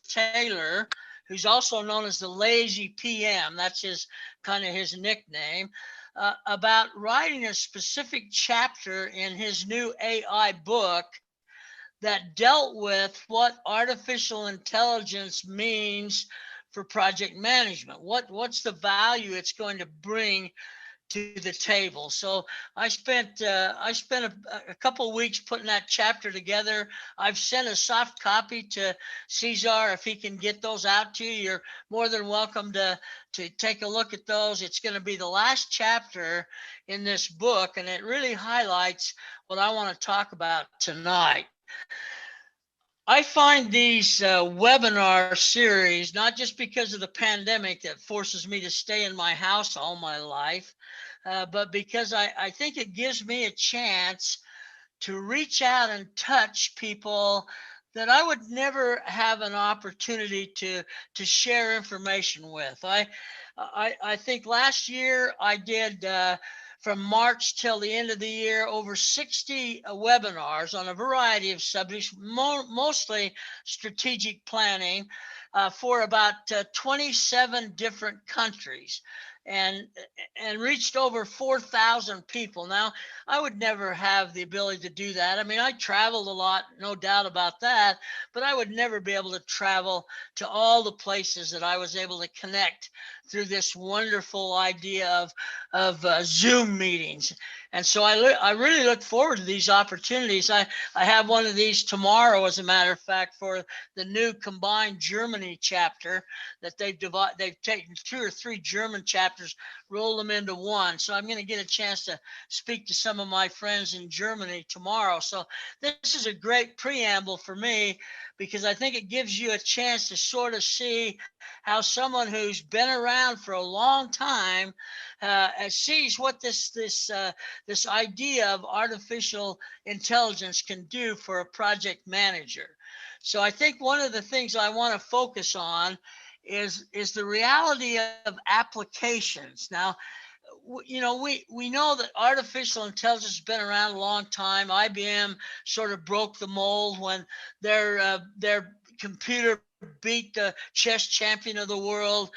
Taylor, who's also known as the Lazy PM. That's his nickname. About writing a specific chapter in his new AI book that dealt with what artificial intelligence means for project management. What's the value it's going to bring to the table? So I spent a couple of weeks putting that chapter together. I've sent a soft copy to Cesar. If he can get those out to you, you're more than welcome to take a look at those. It's going to be the last chapter in this book, and it really highlights what I want to talk about tonight. I find these webinar series, not just because of the pandemic that forces me to stay in my house all my life, but because I think it gives me a chance to reach out and touch people that I would never have an opportunity to share information with. I think last year I did from March till the end of the year over 60 webinars on a variety of subjects, mostly strategic planning, for about 27 different countries, and reached over 4,000 people. Now, I would never have the ability to do that. I mean, I traveled a lot, no doubt about that, but I would never be able to travel to all the places that I was able to connect through this wonderful idea of Zoom meetings. And so I really look forward to these opportunities. I have one of these tomorrow, as a matter of fact, for the new combined Germany chapter that they've taken 2 or 3 German chapters, rolled them into one. So I'm going to get a chance to speak to some of my friends in Germany tomorrow. So this is a great preamble for me, because I think it gives you a chance to sort of see how someone who's been around for a long time sees what this idea of artificial intelligence can do for a project manager. So I think one of the things I want to focus on is the reality of applications. Now, we know that artificial intelligence has been around a long time. IBM sort of broke the mold when their computer beat the chess champion of the world,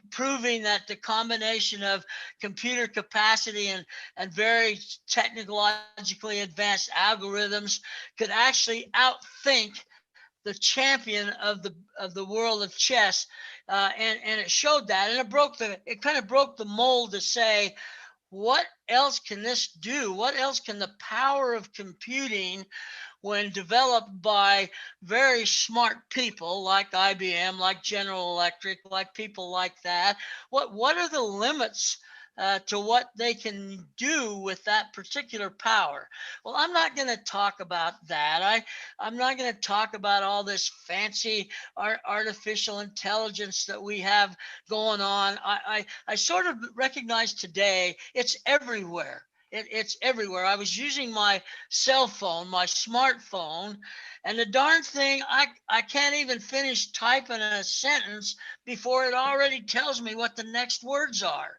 proving that the combination of computer capacity and very technologically advanced algorithms could actually outthink the champion of the world of chess, and it showed that, and it kind of broke the mold to say, what else can this do? What else can the power of computing, when developed by very smart people like IBM, like General Electric, like people like that, what are the limits to what they can do with that particular power? Well, I'm not going to talk about that. I'm not going to talk about all this fancy artificial intelligence that we have going on. I sort of recognize today it's everywhere. It's everywhere. I was using my cell phone, my smartphone, and the darn thing, I can't even finish typing a sentence before it already tells me what the next words are.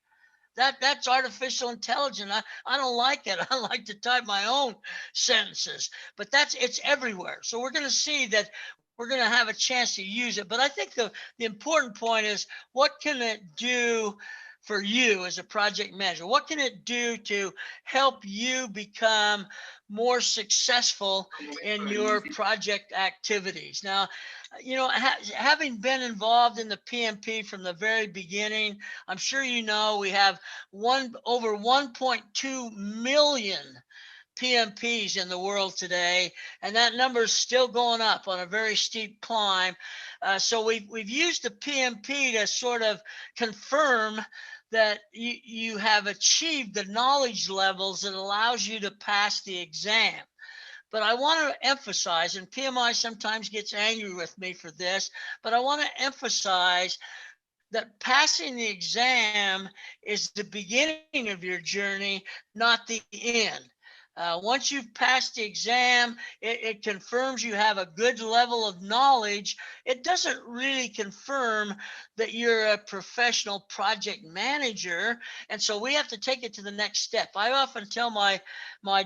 That's artificial intelligence. I don't like it. I like to type my own sentences, but it's everywhere. So we're going to see that we're going to have a chance to use it. But I think the important point is, what can it do for you as a project manager? What can it do to help you become more successful in your project activities? Now, having been involved in the PMP from the very beginning, I'm sure we have over 1.2 million PMPs in the world today, and that number is still going up on a very steep climb. So we've used the PMP to sort of confirm that you have achieved the knowledge levels that allows you to pass the exam. But I want to emphasize, and PMI sometimes gets angry with me for this, but I want to emphasize that passing the exam is the beginning of your journey, not the end. Once you've passed the exam, it confirms you have a good level of knowledge. It doesn't really confirm that you're a professional project manager. And so we have to take it to the next step. I often tell my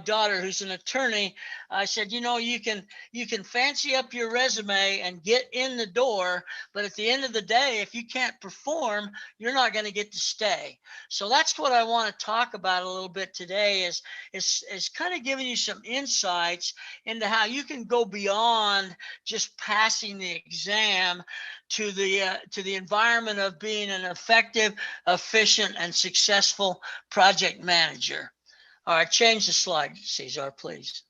daughter, who's an attorney, I said, you can fancy up your resume and get in the door, but at the end of the day, if you can't perform, you're not going to get to stay. So that's what I want to talk about a little bit today is kind of giving you some insights into how you can go beyond just passing the exam to the environment of being an effective, efficient, and successful project manager. All right, change the slide, Cesar, please.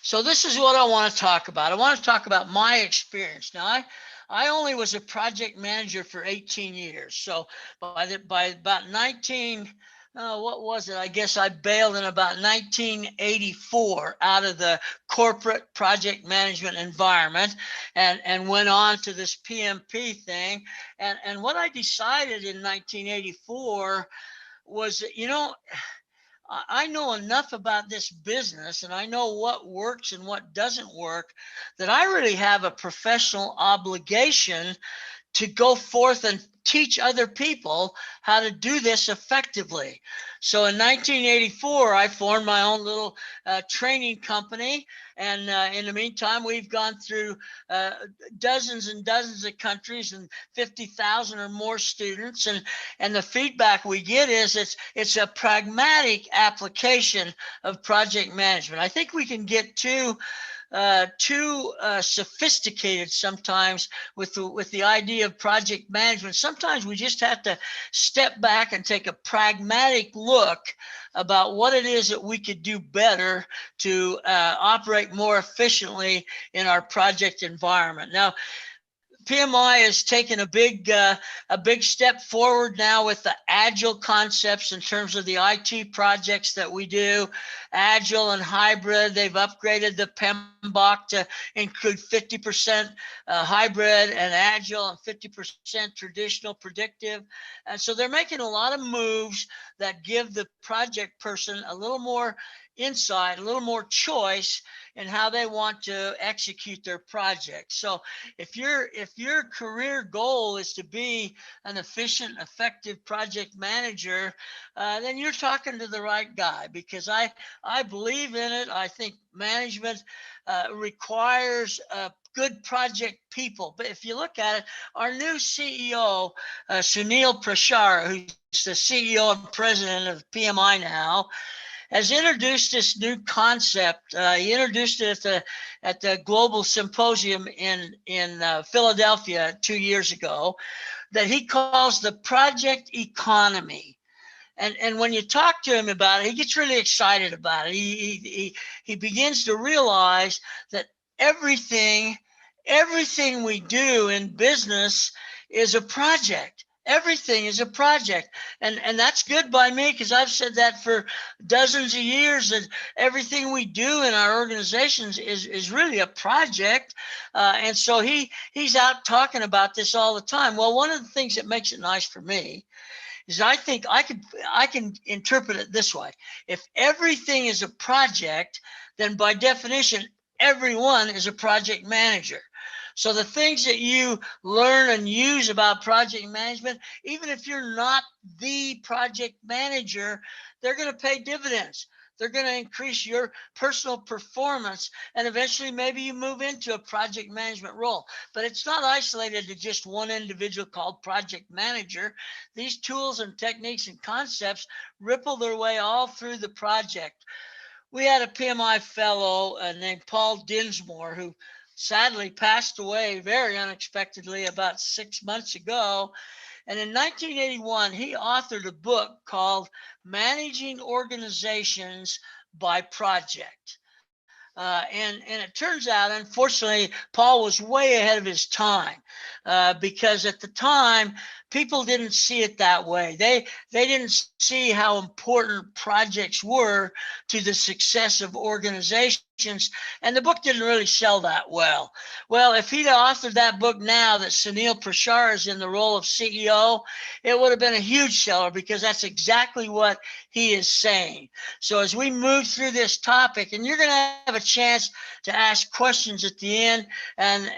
So this is what I want to talk about. I want to talk about my experience. Now, I only was a project manager for 18 years. So by about 19, what was it? I guess I bailed in about 1984 out of the corporate project management environment and went on to this PMP thing. And what I decided in 1984 was, I know enough about this business and I know what works and what doesn't work that I really have a professional obligation to go forth and teach other people how to do this effectively. So in 1984, I formed my own little training company. And in the meantime, we've gone through dozens and dozens of countries and 50,000 or more students. And the feedback we get is it's a pragmatic application of project management. I think we can get too sophisticated sometimes with the idea of project management. Sometimes we just have to step back and take a pragmatic look about what it is that we could do better to operate more efficiently in our project environment. Now, PMI has taken a big step forward now with the agile concepts in terms of the IT projects that we do. Agile and hybrid, they've upgraded the PMBOK to include 50% hybrid and agile and 50% traditional predictive. And so they're making a lot of moves that give the project person a little more insight, a little more choice in how they want to execute their project. So if your career goal is to be an efficient, effective project manager, then you're talking to the right guy, because I believe in it. I think management requires good project people. But if you look at it, our new CEO, Sunil Prashar, who's the CEO and president of PMI now, has introduced this new concept. He introduced it at the Global Symposium in Philadelphia 2 years ago, that he calls the project economy. And when you talk to him about it, he gets really excited about it. He begins to realize that everything we do in business is a project. Everything is a project. And that's good by me, because I've said that for dozens of years, that everything we do in our organizations is really a project. And so he's out talking about this all the time. Well, one of the things that makes it nice for me is I think I can interpret it this way. If everything is a project, then by definition, everyone is a project manager. So the things that you learn and use about project management, even if you're not the project manager, they're going to pay dividends. They're going to increase your personal performance, and eventually maybe you move into a project management role. But it's not isolated to just one individual called project manager. These tools and techniques and concepts ripple their way all through the project. We had a PMI fellow named Paul Dinsmore, who sadly passed away very unexpectedly about 6 months ago. And in 1981, he authored a book called Managing Organizations by Project. And it turns out, unfortunately, Paul was way ahead of his time, because at the time, people didn't see it that way. They didn't see how important projects were to the success of organizations, and the book didn't really sell that well. Well, if he'd authored that book now that Sunil Prashar is in the role of CEO, it would have been a huge seller, because that's exactly what he is saying. So as we move through this topic, and you're going to have a chance to ask questions at the end, and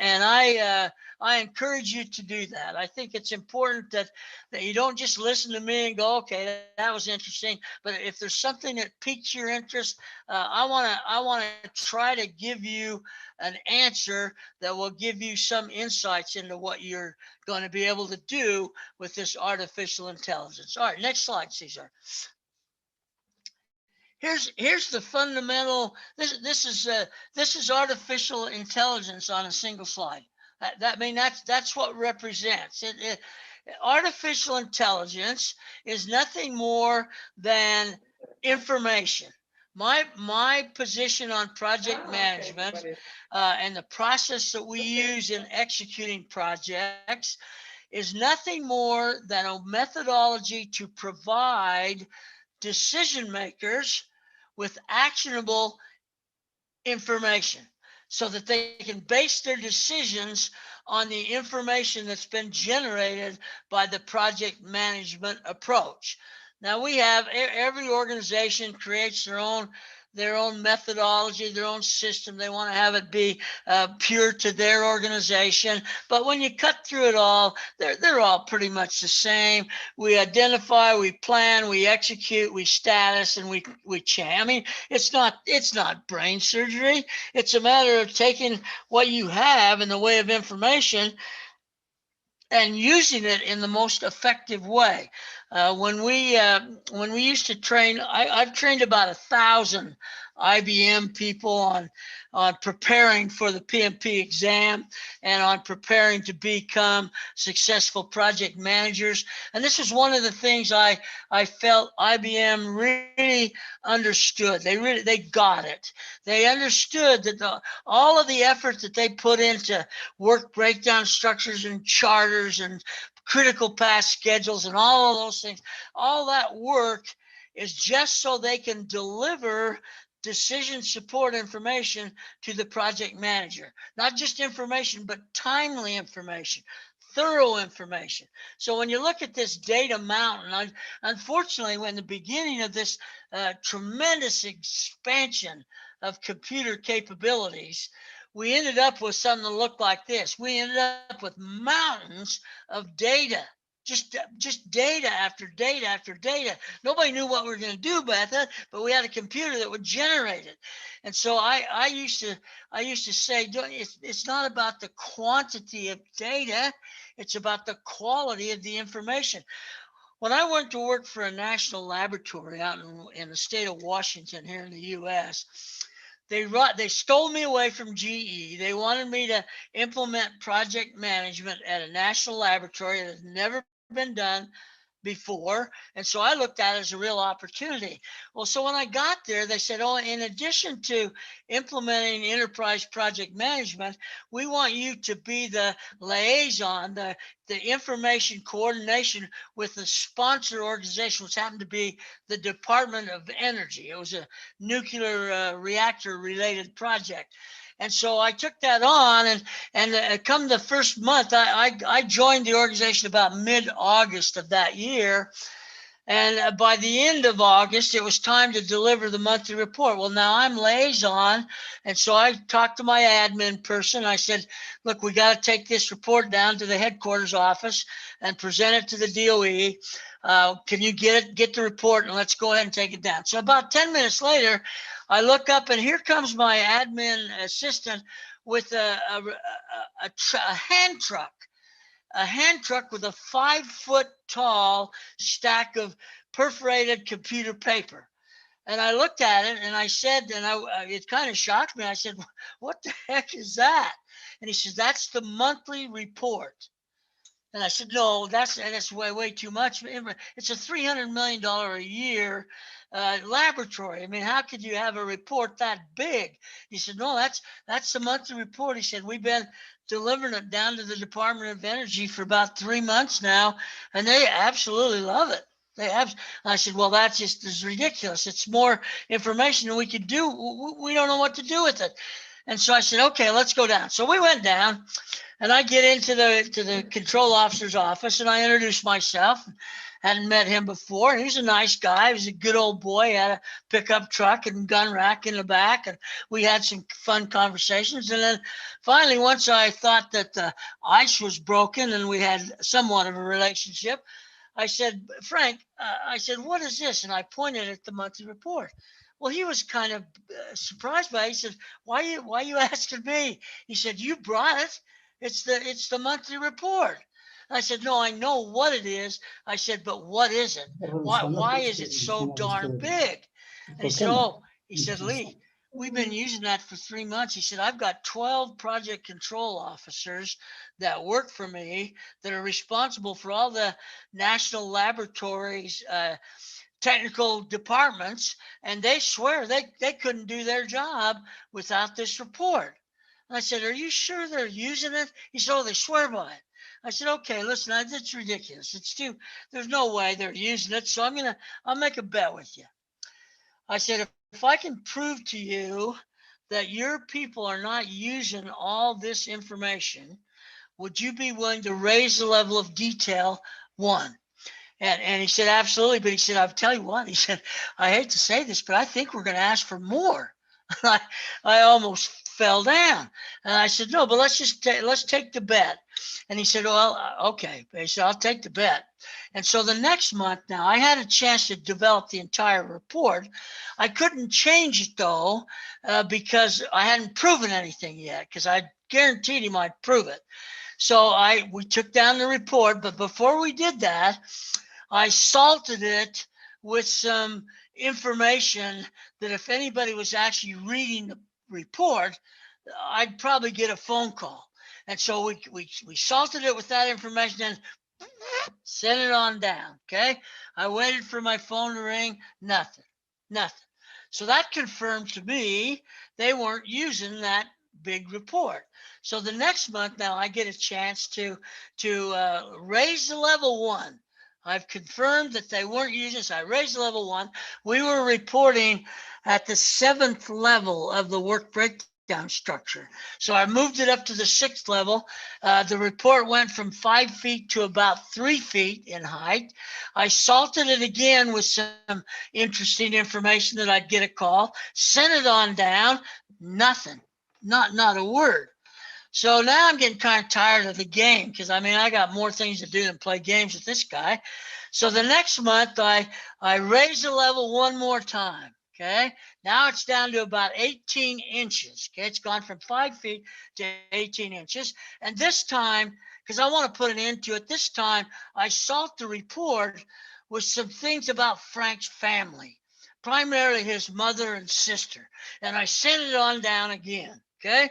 I encourage you to do that. I think it's important that you don't just listen to me and go, okay, that was interesting. But if there's something that piques your interest, I want to try to give you an answer that will give you some insights into what you're going to be able to do with this artificial intelligence. All right, next slide, Cesar. Here's the fundamental. This is artificial intelligence on a single slide. That's what represents it. Artificial intelligence is nothing more than information. My position on project management and the process that we use in executing projects is nothing more than a methodology to provide decision makers with actionable information so that they can base their decisions on the information that's been generated by the project management approach. Now we have, every organization creates their own methodology, their own system. They want to have it be pure to their organization. But when you cut through it all, they're all pretty much the same. We identify, we plan, we execute, we status, and we change. I mean, it's not brain surgery. It's a matter of taking what you have in the way of information and using it in the most effective way. When we used to train, I've trained about 1,000 IBM people on preparing for the PMP exam and on preparing to become successful project managers. And this is one of the things I felt IBM really understood. They got it. They understood that all of the effort that they put into work breakdown structures and charters and critical path schedules and all of those things, all that work is just so they can deliver decision support information to the project manager. Not just information, but timely information, thorough information. So when you look at this data mountain, unfortunately, when the beginning of this tremendous expansion of computer capabilities, we ended up with something that looked like this. We ended up with mountains of data, just data after data after data. Nobody knew what we were going to do about that, but we had a computer that would generate it. And so I used to say, it's not about the quantity of data, it's about the quality of the information. When I went to work for a national laboratory out in the state of Washington here in the U.S., they stole me away from GE. They wanted me to implement project management at a national laboratory that had never been done before. And so I looked at it as a real opportunity. Well, so when I got there, they said, oh, in addition to implementing enterprise project management, we want you to be the liaison, the information coordination with the sponsor organization, which happened to be the Department of Energy. It was a nuclear reactor related project. And so I took that on, and come the first month, I joined the organization about mid-August of that year. And by the end of August, it was time to deliver the monthly report. Well, now I'm liaison. And so I talked to my admin person. I said, look, we got to take this report down to the headquarters office and present it to the DOE. Can you get the report, and let's go ahead and take it down. So about 10 minutes later, I look up, and here comes my admin assistant with a hand truck. A hand truck with a 5-foot tall stack of perforated computer paper. And I looked at it and I said, it kind of shocked me. I said, what the heck is that? And he says, that's the monthly report. And I said, no, that's way too much. It's a $300 million a year laboratory. I mean, how could you have a report that big? He said, no, that's the monthly report. He said, we've been delivering it down to the Department of Energy for about 3 months now, and they absolutely love it. I said, well, that's just is ridiculous. It's more information than we could do. We don't know what to do with it. And so I said, okay, let's go down. So we went down. And I get into the control officer's office, and I introduce myself. Hadn't met him before. He's a nice guy. He was a good old boy. He had a pickup truck and gun rack in the back, and we had some fun conversations. And then finally, once I thought that the ice was broken and we had somewhat of a relationship, I said, Frank, I said, what is this? And I pointed at the monthly report. Well, he was kind of surprised by it. He said, why you asking me? He said, you brought it. It's the monthly report. I said, no, I know what it is. I said, but what is it? Why is it so darn big? And he said, oh, he said, Lee, we've been using that for 3 months. He said, I've got 12 project control officers that work for me that are responsible for all the national laboratories, technical departments, and they swear they couldn't do their job without this report. And I said, are you sure they're using it? He said, oh, they swear by it. I said, okay, listen, that's ridiculous. There's no way they're using it. So I'll make a bet with you. I said, if I can prove to you that your people are not using all this information, would you be willing to raise the level of detail one? And he said, absolutely. But he said, I'll tell you what, he said, I hate to say this, but I think we're going to ask for more. I almost fell down. And I said, no, but let's take the bet. And he said, well, okay. He said, I'll take the bet. And so the next month now, I had a chance to develop the entire report. I couldn't change it, though, because I hadn't proven anything yet, because I guaranteed him I'd prove it. So we took down the report, but before we did that, I salted it with some information that if anybody was actually reading the report, I'd probably get a phone call. And so we salted it with that information and sent it on down. Okay. I waited for my phone to ring. Nothing. So that confirmed to me they weren't using that big report. So the next month now I get a chance to raise the level one. I've confirmed that they weren't using this. I raised level one. We were reporting at the 7th level of the work breakdown structure. So I moved it up to the 6th level. The report went from 5 feet to about 3 feet in height. I salted it again with some interesting information that I'd get a call, sent it on down, nothing, not a word. So now I'm getting kind of tired of the game because I got more things to do than play games with this guy. So the next month I raise the level one more time. Okay. Now it's down to about 18 inches. Okay. It's gone from 5 feet to 18 inches. And this time, because I want to put an end to it, this time I salt the report with some things about Frank's family, primarily his mother and sister. And I sent it on down again. Okay.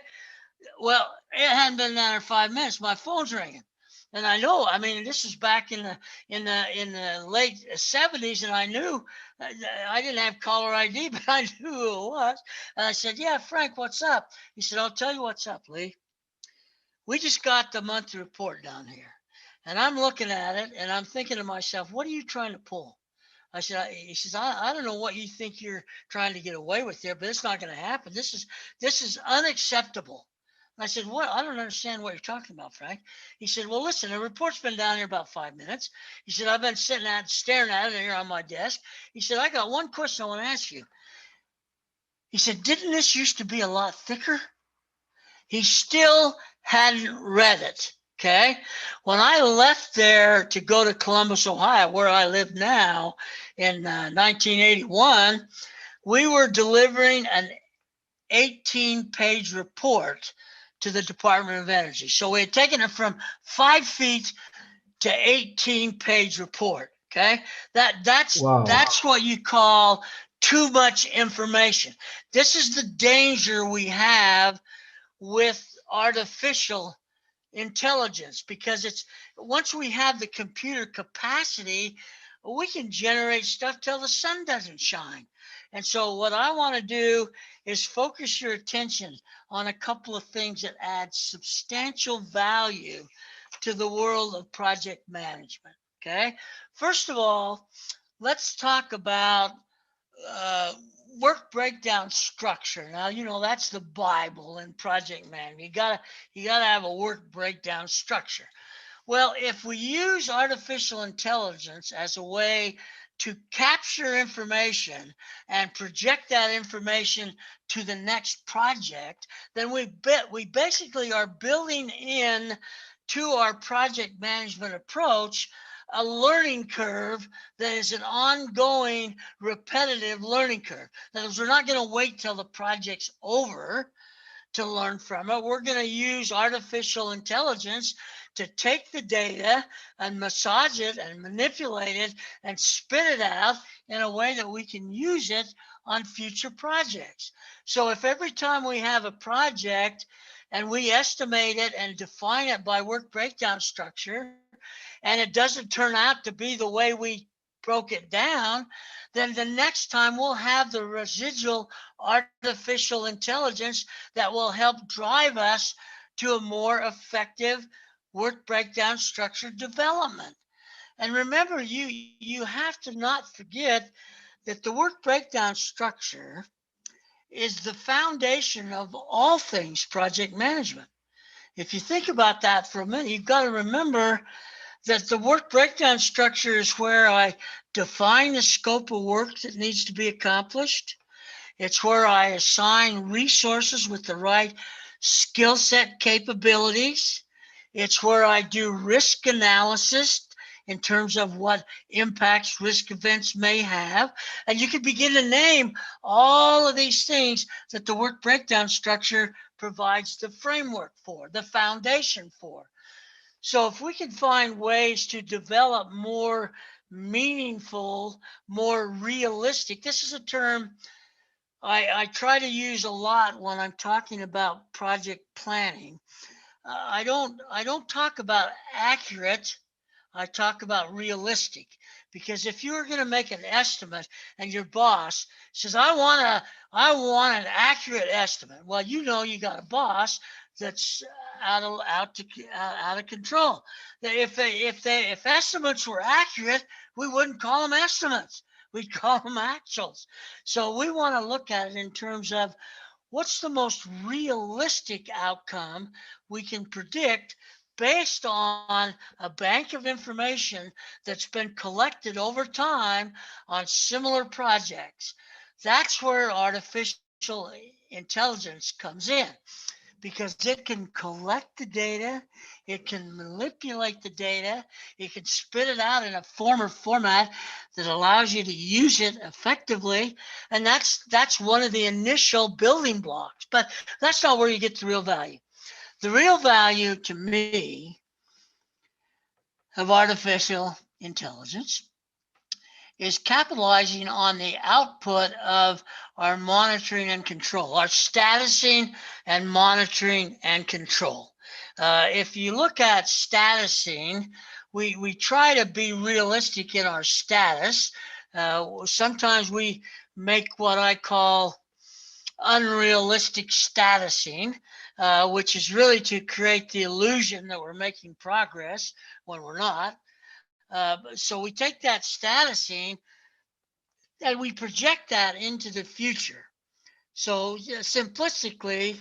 Well, it hadn't been down there 5 minutes. My phone's ringing, and I know. This was back in the late '70s, and I knew I didn't have caller ID, but I knew who it was. And I said, "Yeah, Frank, what's up?" He said, "I'll tell you what's up, Lee. We just got the monthly report down here, and I'm looking at it, and I'm thinking to myself, what are you trying to pull?" He says, I don't know what you think you're trying to get away with there, but it's not going to happen. This is unacceptable. And I said, what? I don't understand what you're talking about, Frank. He said, well, listen, the report's been down here about 5 minutes. He said, I've been staring at it here on my desk. He said, I got one question I want to ask you. He said, didn't this used to be a lot thicker? He still hadn't read it. Okay. When I left there to go to Columbus, Ohio, where I live now in 1981, we were delivering an 18-page report to the Department of Energy. So we had taken it from 5 feet to 18-page report. Okay. That's what you call too much information. This is the danger we have with artificial intelligence, because it's once we have the computer capacity, we can generate stuff till the sun doesn't shine. And so what I want to do is focus your attention on a couple of things that add substantial value to the world of project management. Okay. First of all, let's talk about uh, work breakdown structure. Now, that's the Bible in project management. You gotta have a work breakdown structure. Well, if we use artificial intelligence as a way to capture information and project that information to the next project, then we basically are building in to our project management approach a learning curve that is an ongoing, repetitive learning curve. That is, we're not going to wait till the project's over to learn from it. We're going to use artificial intelligence to take the data and massage it and manipulate it and spit it out in a way that we can use it on future projects. So if every time we have a project and we estimate it and define it by work breakdown structure, and it doesn't turn out to be the way we broke it down, then the next time we'll have the residual artificial intelligence that will help drive us to a more effective work breakdown structure development. And remember, you have to not forget that the work breakdown structure is the foundation of all things project management. If you think about that for a minute, you've got to remember that the work breakdown structure is where I define the scope of work that needs to be accomplished. It's where I assign resources with the right skill set capabilities. It's where I do risk analysis in terms of what impacts risk events may have. And you can begin to name all of these things that the work breakdown structure provides the framework for, the foundation for. So if we can find ways to develop more meaningful, more realistic, this is a term I try to use a lot when I'm talking about project planning. I don't talk about accurate. I talk about realistic, because if you're going to make an estimate and your boss says, I want an accurate estimate. Well, you got a boss that's out of control. If estimates were accurate, we wouldn't call them estimates. We'd call them actuals. So we want to look at it in terms of what's the most realistic outcome we can predict based on a bank of information that's been collected over time on similar projects. That's where artificial intelligence comes in, because it can collect the data, it can manipulate the data, it can spit it out in a format that allows you to use it effectively. And that's one of the initial building blocks. But that's not where you get the real value. The real value to me of artificial intelligence is capitalizing on the output of our monitoring and control, our statusing and monitoring and control. If you look at statusing, we try to be realistic in our status. Sometimes we make what I call unrealistic statusing, which is really to create the illusion that we're making progress when we're not. So we take that statusing and we project that into the future. So simplistically,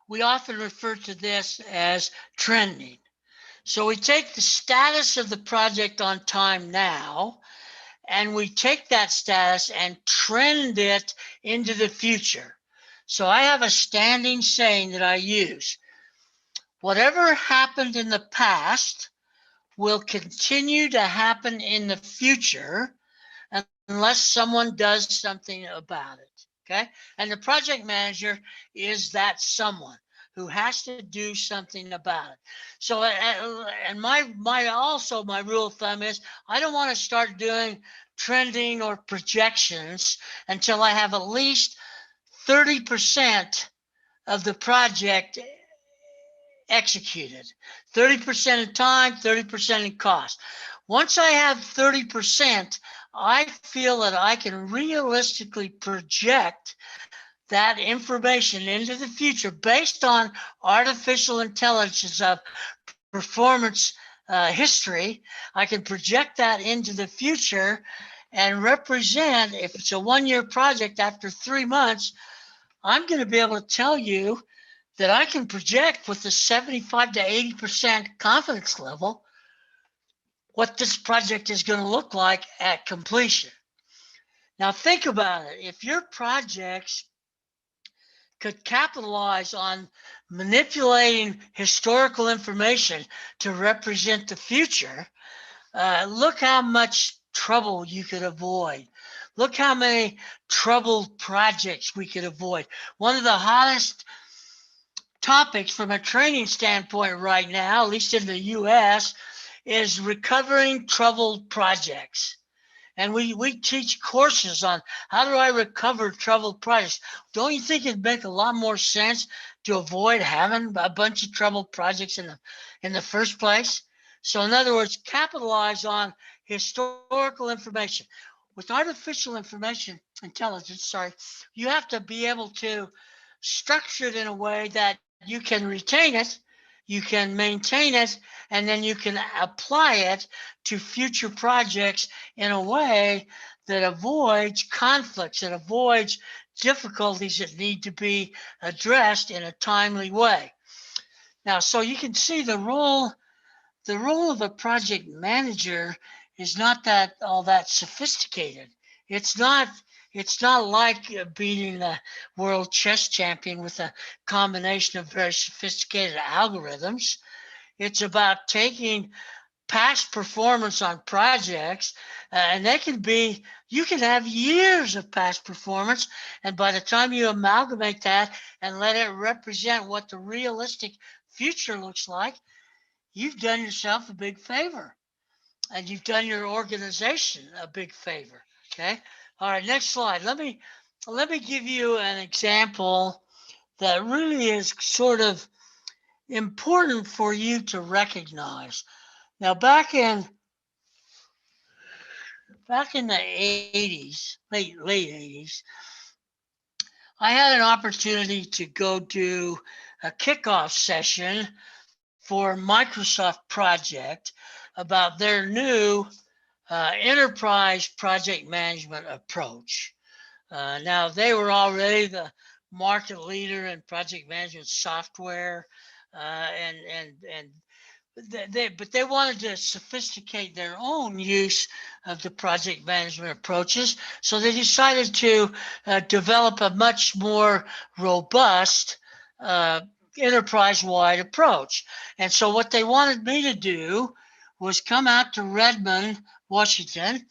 we often refer to this as trending. So we take the status of the project on time now, and we take that status and trend it into the future. So I have a standing saying that I use: whatever happened in the past will continue to happen in the future unless someone does something about it. Okay. And the project manager is that someone who has to do something about it. So, and my rule of thumb is I don't want to start doing trending or projections until I have at least 30% of the project executed. 30% in time, 30% in cost. Once I have 30%, I feel that I can realistically project that information into the future based on artificial intelligence of performance history. I can project that into the future and represent, if it's a 1-year project, after 3 months, I'm going to be able to tell you that I can project with a 75 to 80% confidence level what this project is going to look like at completion. Now think about it. If your projects could capitalize on manipulating historical information to represent the future, look how much trouble you could avoid. Look how many troubled projects we could avoid. One of the hottest topics from a training standpoint right now, at least in the US, is recovering troubled projects. And we teach courses on how do I recover troubled projects. Don't you think it'd make a lot more sense to avoid having a bunch of troubled projects in the first place? So in other words, capitalize on historical information. With artificial information intelligence, you have to be able to structure it in a way that you can retain it, you can maintain it, and then you can apply it to future projects in a way that avoids conflicts, that avoids difficulties that need to be addressed in a timely way. Now, so you can see the role of a project manager is not that all that sophisticated. It's not like beating the world chess champion with a combination of very sophisticated algorithms. It's about taking past performance on projects, and you can have years of past performance, and by the time you amalgamate that and let it represent what the realistic future looks like, you've done yourself a big favor, and you've done your organization a big favor. Okay. All right. Next slide. Let me give you an example that really is sort of important for you to recognize. Now, back in the 80s, late 80s, I had an opportunity to go do a kickoff session for Microsoft project about their new enterprise project management approach. Now, they were already the market leader in project management software, but they wanted to sophisticate their own use of the project management approaches. So they decided to develop a much more robust enterprise-wide approach. And so what they wanted me to do was come out to Redmond, Washington,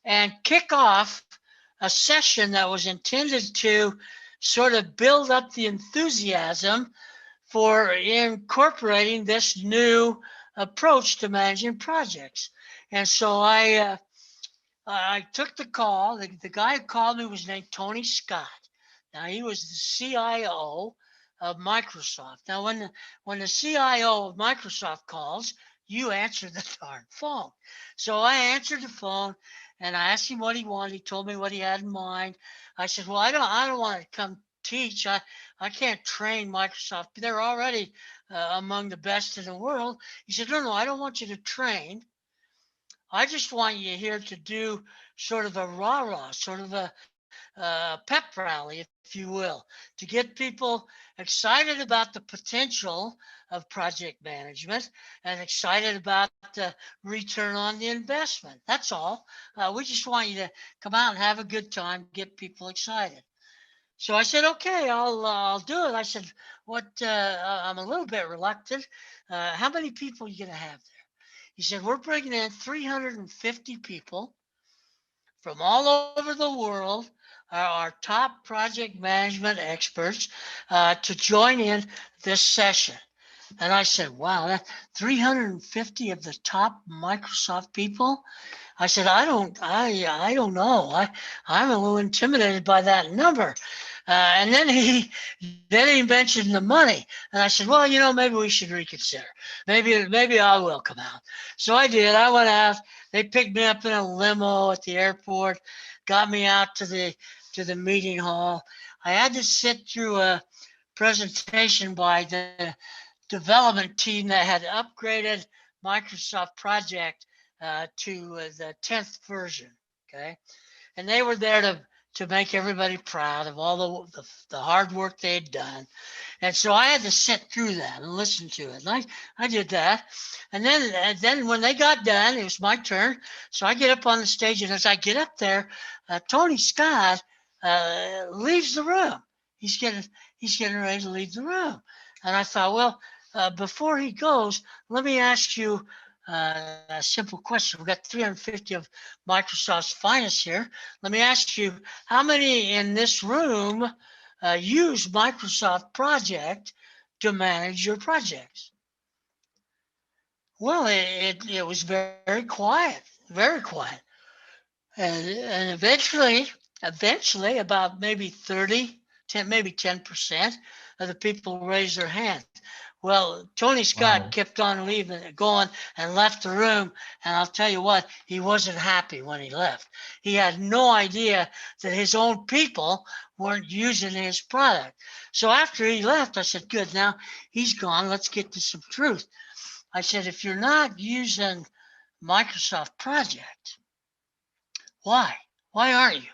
and kick off a session that was intended to sort of build up the enthusiasm for incorporating this new approach to managing projects. And so I took the call. The guy who called me was named Tony Scott. Now, he was the CIO of Microsoft. Now, when the CIO of Microsoft calls, you answer the darn phone. So I answered the phone, and I asked him what he wanted. He told me what he had in mind. I said, well, I don't want to come teach. I can't train Microsoft. They're already among the best in the world. He said, no, I don't want you to train. I just want you here to do sort of a rah-rah, sort of a pep rally, if you will, to get people excited about the potential of project management and excited about the return on the investment. That's all. We just want you to come out and have a good time, get people excited. So I said, okay, I'll do it. I said, I'm a little bit reluctant. How many people are you going to have there? He said, we're bringing in 350 people from all over the world, our top project management experts, to join in this session. And I said, wow, that 350 of the top Microsoft people. I said, I don't know. I'm a little intimidated by that number. And then he mentioned the money, and I said, well, maybe we should reconsider. Maybe I will come out. So I did. I went out. They picked me up in a limo at the airport, got me out to the meeting hall. I had to sit through a presentation by the development team that had upgraded Microsoft Project to the 10th version. Okay, and they were there to make everybody proud of all the hard work they had done. And so I had to sit through that and listen to it. And I did that. And then when they got done, it was my turn. So I get up on the stage, and as I get up there, Tony Scott leaves the room. He's getting ready to leave the room. And I thought, well, before he goes, let me ask you a simple question. We've got 350 of Microsoft's finest here. Let me ask you, how many in this room use Microsoft Project to manage your projects? Well, it was very quiet, very quiet. And eventually about maybe 30, 10, maybe 10% of the people raised their hands. Well, Tony Scott Wow. kept on going and left the room. And I'll tell you what, he wasn't happy when he left. He had no idea that his own people weren't using his product. So after he left, I said, good, now he's gone. Let's get to some truth. I said, if you're not using Microsoft Project, why? Why aren't you?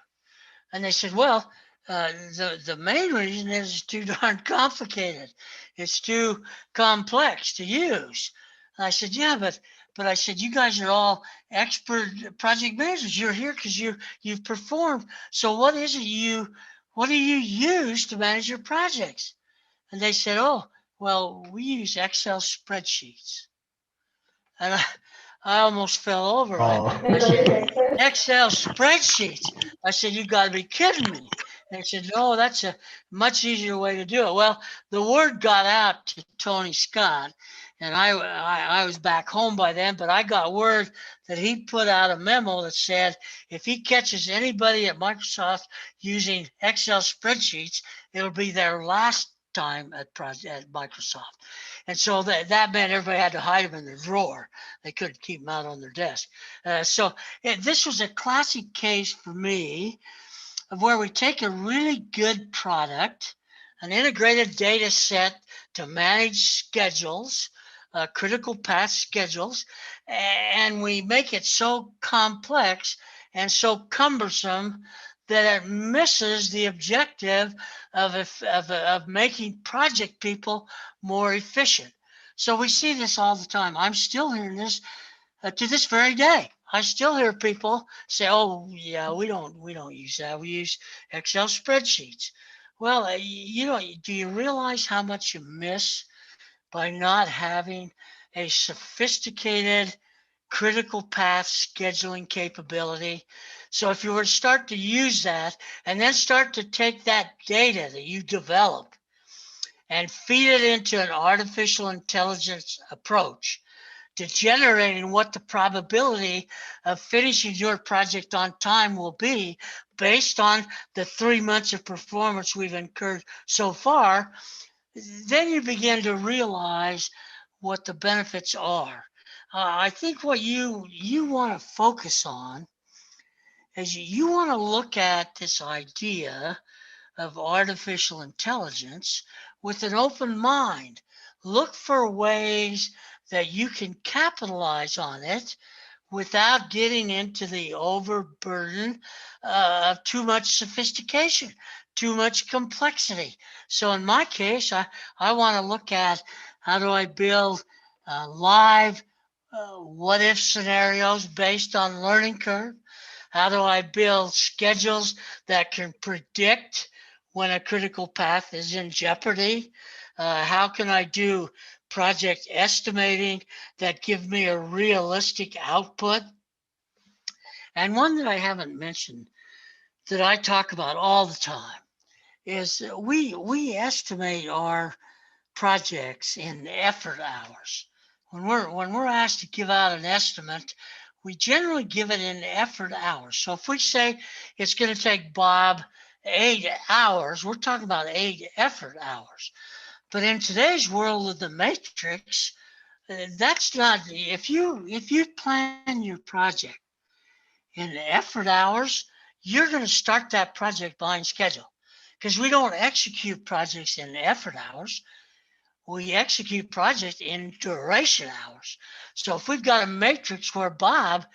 And they said, well, the main reason is it's too darn complicated. It's too complex to use. And I said, yeah, but I said, you guys are all expert project managers. You're here because you've performed. So what do you use to manage your projects? And they said, oh, well, we use Excel spreadsheets. And I almost fell over. I said, Excel spreadsheets. I said, you got to be kidding me. And they said, no, that's a much easier way to do it. Well, the word got out to Tony Scott, and I was back home by then, but I got word that he put out a memo that said if he catches anybody at Microsoft using Excel spreadsheets, it'll be their last time at Microsoft. And so that meant everybody had to hide them in their drawer. They couldn't keep them out on their desk. This was a classic case for me of where we take a really good product, an integrated data set to manage schedules, critical path schedules, and we make it so complex and so cumbersome that it misses the objective of making project people more efficient. So we see this all the time. I'm still hearing this to this very day. I still hear people say, "Oh, yeah, we don't use that. We use Excel spreadsheets." Well, do you realize how much you miss by not having a sophisticated critical path scheduling capability? So if you were to start to use that and then start to take that data that you develop and feed it into an artificial intelligence approach to generating what the probability of finishing your project on time will be based on the 3 months of performance we've incurred so far, then you begin to realize what the benefits are. I think what you want to focus on is you want to look at this idea of artificial intelligence with an open mind. Look for ways that you can capitalize on it without getting into the overburden of too much sophistication, too much complexity. So in my case, I want to look at how do I build live what if scenarios based on learning curve. How do I build schedules that can predict when a critical path is in jeopardy? How can I do project estimating that give me a realistic output? And one that I haven't mentioned that I talk about all the time is we estimate our projects in effort hours. When we're asked to give out an estimate, we generally give it in effort hours. So if we say it's going to take Bob 8 hours. We're talking about 8 effort hours. But in today's world of the matrix, that's not, if you plan your project in effort hours, you're going to start that project behind schedule, because we don't execute projects in effort hours. We execute projects in duration hours. So if we've got a matrix where Bob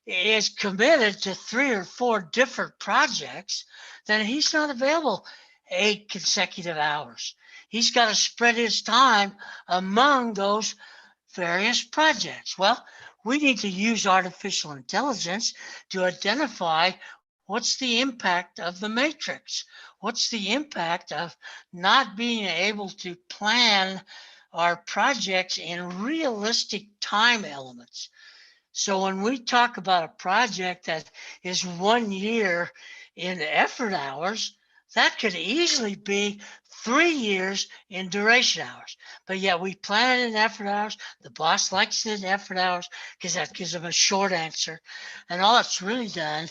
is committed to 3 or 4 different projects, then he's not available 8 consecutive hours. He's got to spread his time among those various projects. Well, we need to use artificial intelligence to identify what's the impact of the matrix. What's the impact of not being able to plan our projects in realistic time elements. So when we talk about a project that is 1 year in effort hours, that could easily be 3 years in duration hours. But yet we plan it in effort hours. The boss likes it in effort hours because that gives them a short answer. And all it's really done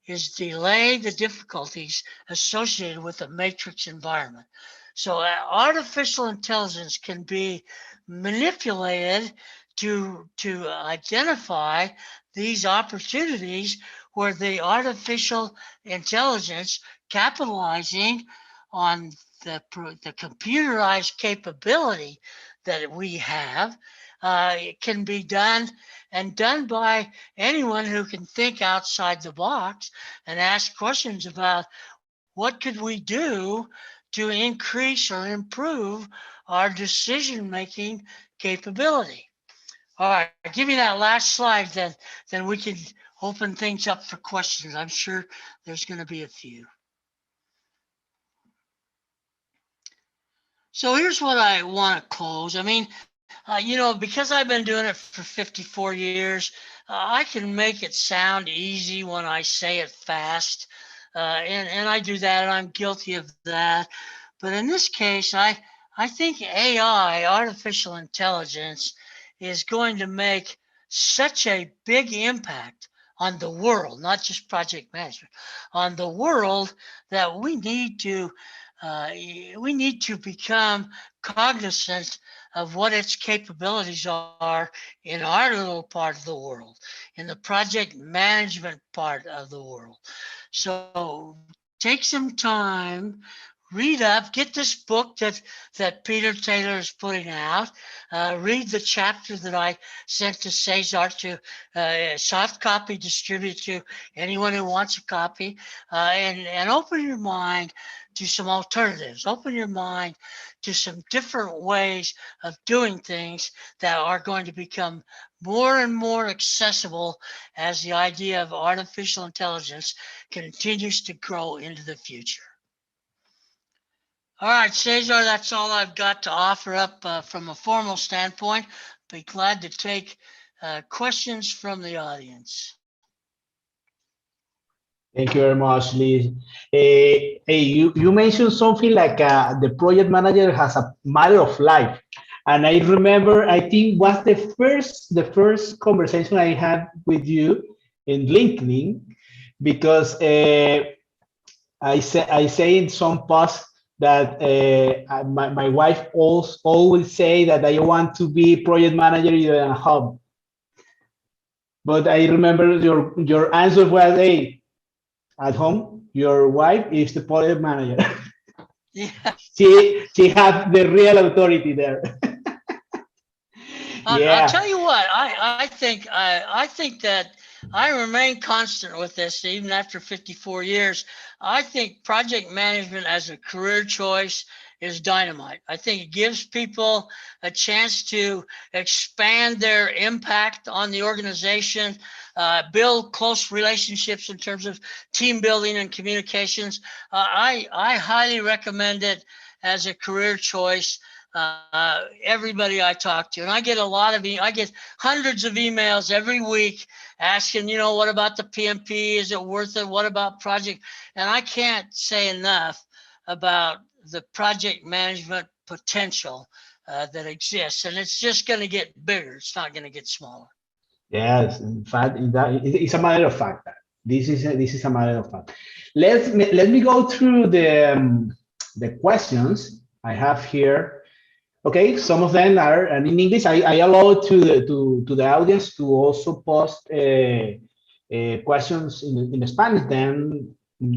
is delay the difficulties associated with the matrix environment. So artificial intelligence can be manipulated to identify these opportunities where the artificial intelligence, capitalizing on the computerized capability that we have, it can be done, and done by anyone who can think outside the box and ask questions about what could we do to increase or improve our decision-making capability. All right, give me that last slide, then we can open things up for questions. I'm sure there's going to be a few. So here's what I want to close. I mean, because I've been doing it for 54 years, I can make it sound easy when I say it fast. And I do that, and I'm guilty of that. But in this case, I think AI, artificial intelligence, is going to make such a big impact on the world, not just project management, on the world, that we need to become cognizant of what its capabilities are in our little part of the world, in the project management part of the world. So take some time, read up, get this book that Peter Taylor is putting out. Read the chapter that I sent to Cesar to soft copy, distribute to anyone who wants a copy, and open your mind to some alternatives. Open your mind to some different ways of doing things that are going to become more and more accessible as the idea of artificial intelligence continues to grow into the future. All right, Cesar, that's all I've got to offer up from a formal standpoint. Be glad to take questions from the audience. Thank you very much, Lee. Hey, you mentioned something like the project manager has a matter of life. And I remember, I think was the first conversation I had with you in LinkedIn, because I say in some posts that my wife always say that I want to be project manager in a hub. But I remember your answer was, hey, at home, your wife is the project manager. Yeah. she has the real authority there. I'll Yeah. tell you what, I think that I remain constant with this even after 54 years. I think project management as a career choice is dynamite. I think it gives people a chance to expand their impact on the organization, build close relationships in terms of team building and communications. I highly recommend it as a career choice. Everybody I talk to, and I get I get hundreds of emails every week asking, what about the PMP? Is it worth it? What about project? And I can't say enough about the project management potential that exists, and it's just going to get bigger. It's not going to get smaller. Yes. In fact, it's a matter of fact. This is a matter of fact. Let me go through the questions I have here. Okay, some of them are in English. I allow to the audience to also post questions in Spanish. Then, in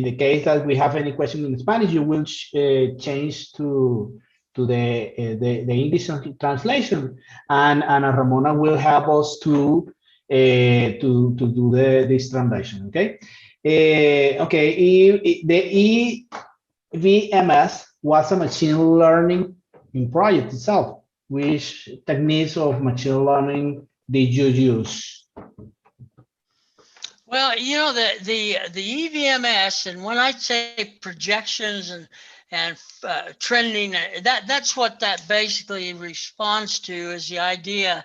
the case that we have any question in Spanish, you will change to the English translation, and Ramona will help us to do this translation. Okay, okay. The EVMS was a machine learning in project itself. Which techniques of machine learning did you use? Well, you know, the EVMS, and when I say projections and trending, that's what that basically responds to, is the idea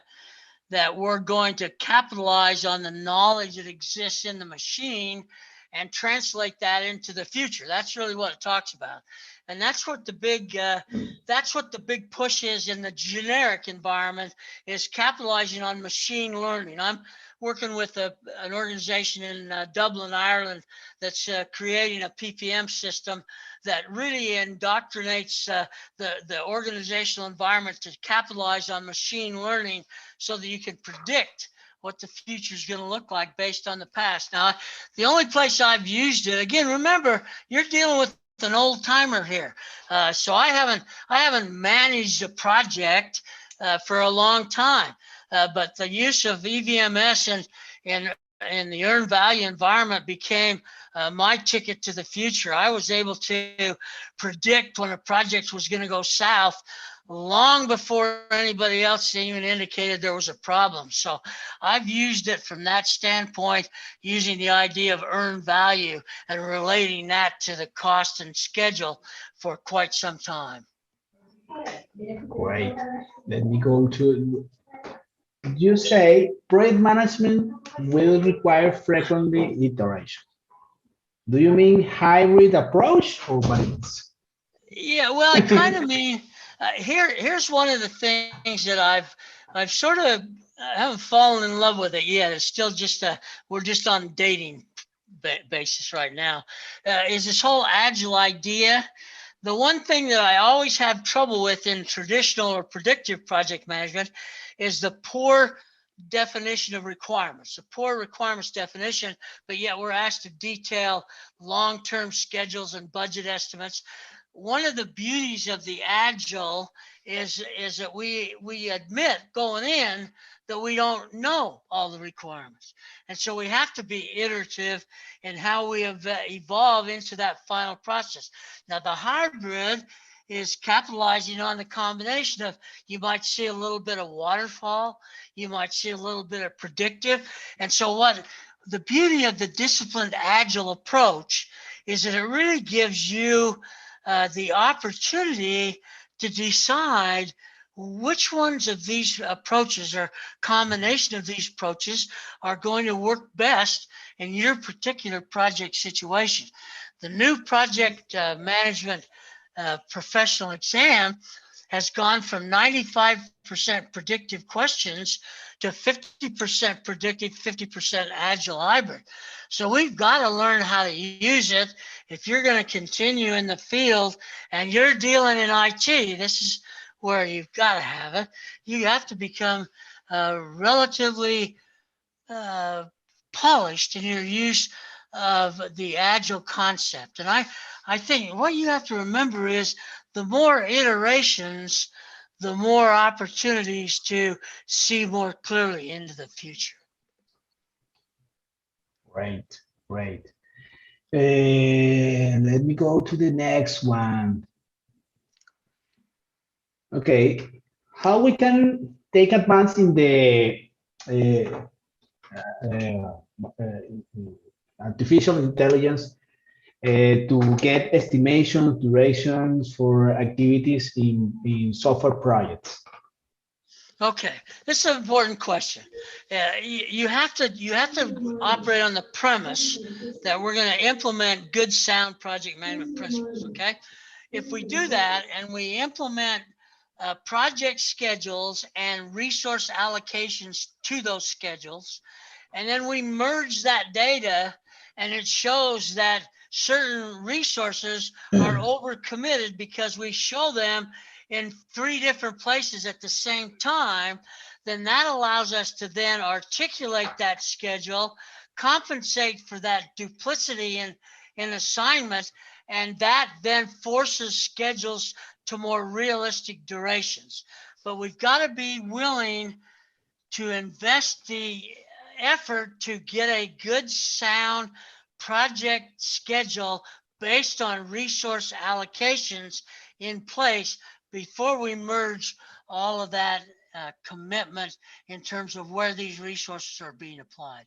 that we're going to capitalize on the knowledge that exists in the machine and translate that into the future. That's really what it talks about, and that's what the big push is in the generic environment, is capitalizing on machine learning. I'm working with an organization in Dublin, Ireland, that's creating a PPM system that really indoctrinates the organizational environment to capitalize on machine learning so that you can predict what the future is going to look like based on the past. Now, the only place I've used it, again, remember, you're dealing with an old timer here, so I haven't managed a project for a long time. But the use of EVMS and the earned value environment became my ticket to the future. I was able to predict when a project was going to go south long before anybody else even indicated there was a problem. So I've used it from that standpoint, using the idea of earned value and relating that to the cost and schedule for quite some time. Great. Let me go to, you say project management will require frequently iteration. Do you mean hybrid approach or balance? Yeah, well, I kind of mean, here's one of the things that I've sort of haven't fallen in love with it yet. It's still just we're just on dating basis right now. Is this whole agile idea? The one thing that I always have trouble with in traditional or predictive project management is the poor definition of requirements, the poor requirements definition, but yet we're asked to detail long-term schedules and budget estimates. One of the beauties of the agile is that we admit going in that we don't know all the requirements, and so we have to be iterative in how we evolve into that final process. Now, the hybrid is capitalizing on the combination of, you might see a little bit of waterfall, you might see a little bit of predictive, and so what the beauty of the disciplined agile approach is that it really gives you the opportunity to decide which ones of these approaches or combination of these approaches are going to work best in your particular project situation. The new project management professional exam has gone from 95% predictive questions to 50% predictive, 50% agile hybrid. So we've got to learn how to use it. If you're going to continue in the field and you're dealing in IT, this is where you've got to have it. You have to become relatively polished in your use of the agile concept. And I think what you have to remember is the more iterations, the more opportunities to see more clearly into the future. Great, great. Let me go to the next one. Okay, how we can take advance in the artificial intelligence to get estimations, durations for activities in software projects? Okay, this is an important question. You have to operate on the premise that we're going to implement good, sound project management principles. Okay, if we do that and we implement project schedules and resource allocations to those schedules, And then we merge that data, and it shows that certain resources are overcommitted because we show them in 3 different places at the same time. Then that allows us to then articulate that schedule, compensate for that duplicity in assignment, and that then forces schedules to more realistic durations. But we've got to be willing to invest the effort to get a good, sound project schedule based on resource allocations in place before we merge all of that commitment in terms of where these resources are being applied.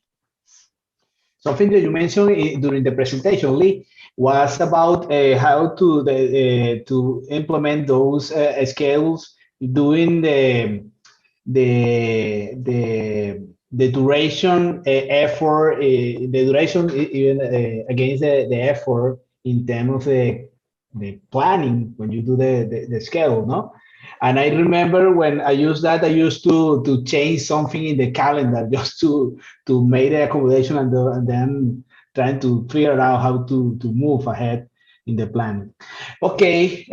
Something that you mentioned during the presentation, Lee, was about how to implement those skills doing the duration effort, the duration even against the effort in terms of the planning when you do the schedule, no? And I remember when I used that, I used to change something in the calendar just to make the accommodation and then trying to figure out how to move ahead in the plan. Okay,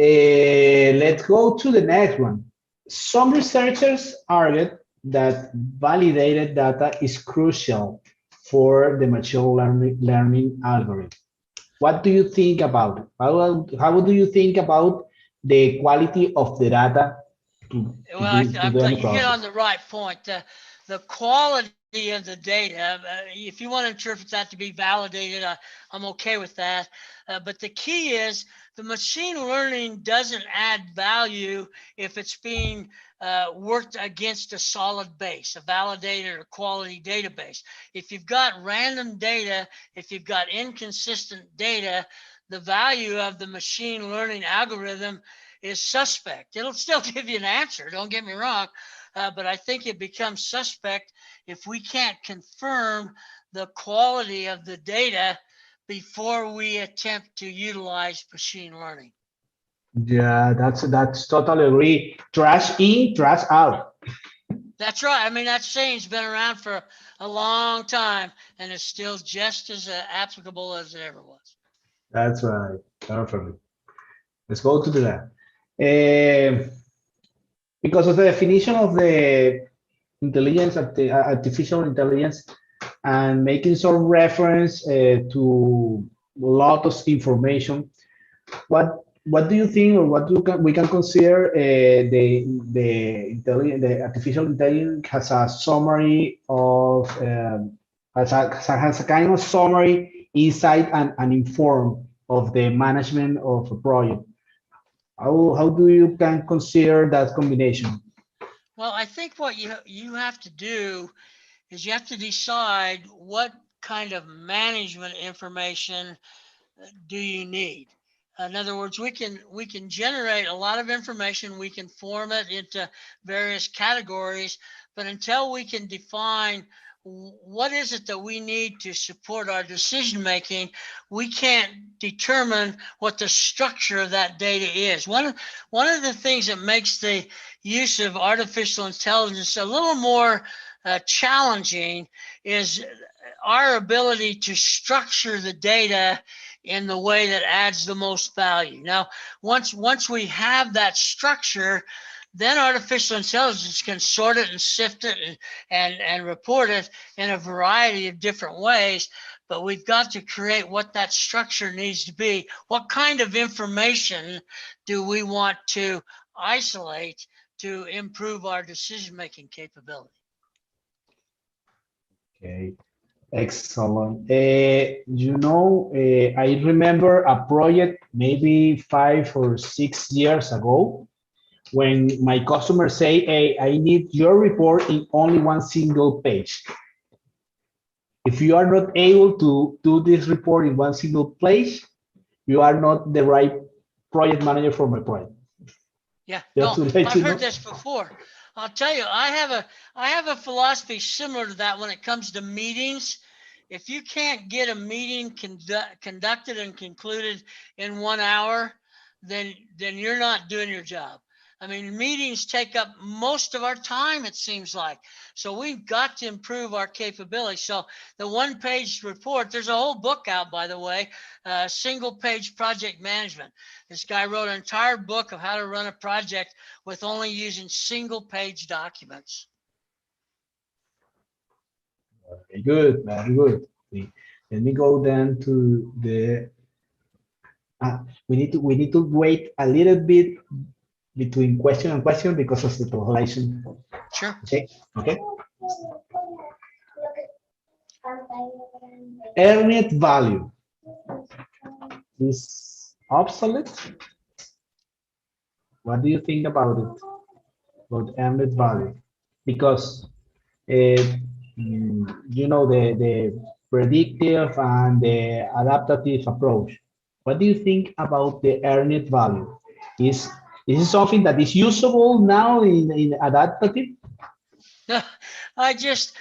let's go to the next one. Some researchers argued that validated data is crucial for the machine learning algorithm. What do you think about it? How do you think about the quality of the data Well, to I'm do glad any you hit process? on the right point. The quality of the data, if you want to interpret that to be validated, I'm okay with that. But the key is the machine learning doesn't add value if it's being worked against a solid base, a validated or quality database. If you've got random data, if you've got inconsistent data, the value of the machine learning algorithm is suspect. It'll still give you an answer, don't get me wrong, but I think it becomes suspect if we can't confirm the quality of the data before we attempt to utilize machine learning. Yeah, that's totally agree. Trash in, trash out. That's right. I mean, that saying's been around for a long time and is still just as applicable as it ever was. That's right. Perfect. Let's go to that. Uh, because of the definition of the intelligence, artificial intelligence, and making some reference to a lot of information. What do you think, or what we can consider the artificial intelligence has a summary of has a kind of summary, insight, and inform of the management of a project. How do you can consider that combination? Well, I think what you have to do is you have to decide what kind of management information do you need. In other words, we can generate a lot of information, we can form it into various categories, but until we can define what is it that we need to support our decision making, we can't determine what the structure of that data is. One of the things that makes the use of artificial intelligence a little more challenging is our ability to structure the data in the way that adds the most value. Now, once we have that structure, then artificial intelligence can sort it and sift it and report it in a variety of different ways. But we've got to create what that structure needs to be. What kind of information do we want to isolate to improve our decision-making capability? Okay. Excellent. I remember a project maybe 5 or 6 years ago when my customers say, "Hey, I need your report in only one single page. If you are not able to do this report in one single page, you are not the right project manager for my project." Yeah, Just no, to let I've you heard know. this before. I'll tell you, I have a philosophy similar to that when it comes to meetings. If you can't get a meeting conducted and concluded in 1 hour, then you're not doing your job. I mean, meetings take up most of our time, it seems like. So we've got to improve our capability. So the one-page report, there's a whole book out, by the way, single-page project management. This guy wrote an entire book of how to run a project with only using single-page documents. Very good, very good. Let me go then to the. We need to wait a little bit between question and question because of the translation. Sure. Okay. Okay. Earned value is obsolete. What do you think about it? About earned value? Because you know the predictive and the adaptive approach. What do you think about the earned value? Is this something that is usable now in adaptive? I just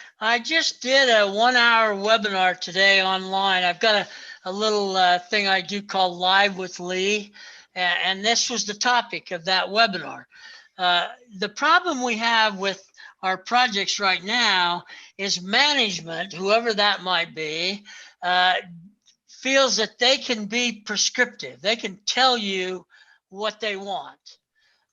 did a 1-hour webinar today online. I've got a little thing I do called Live with Lee, and this was the topic of that webinar. The problem we have with our projects right now is management, whoever that might be, feels that they can be prescriptive. They can tell you what they want.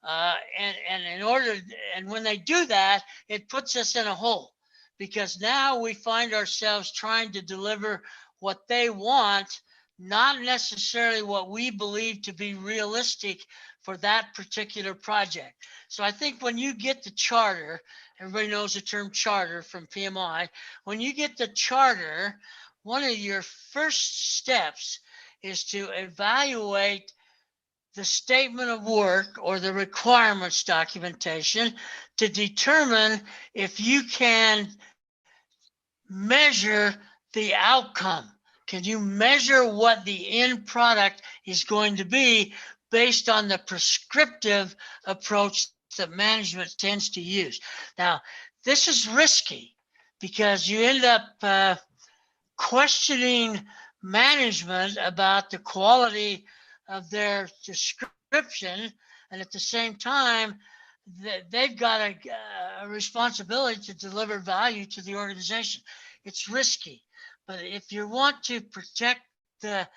And when they do that, it puts us in a hole, because now we find ourselves trying to deliver what they want, not necessarily what we believe to be realistic for that particular project. So I think when you get the charter, everybody knows the term charter from PMI. When you get the charter, one of your first steps is to evaluate the statement of work or the requirements documentation to determine if you can measure the outcome. Can you measure what the end product is going to be based on the prescriptive approach that management tends to use? Now, this is risky because you end up questioning management about the quality of their description, and at the same time, they've got a responsibility to deliver value to the organization. It's risky, but if you want to protect the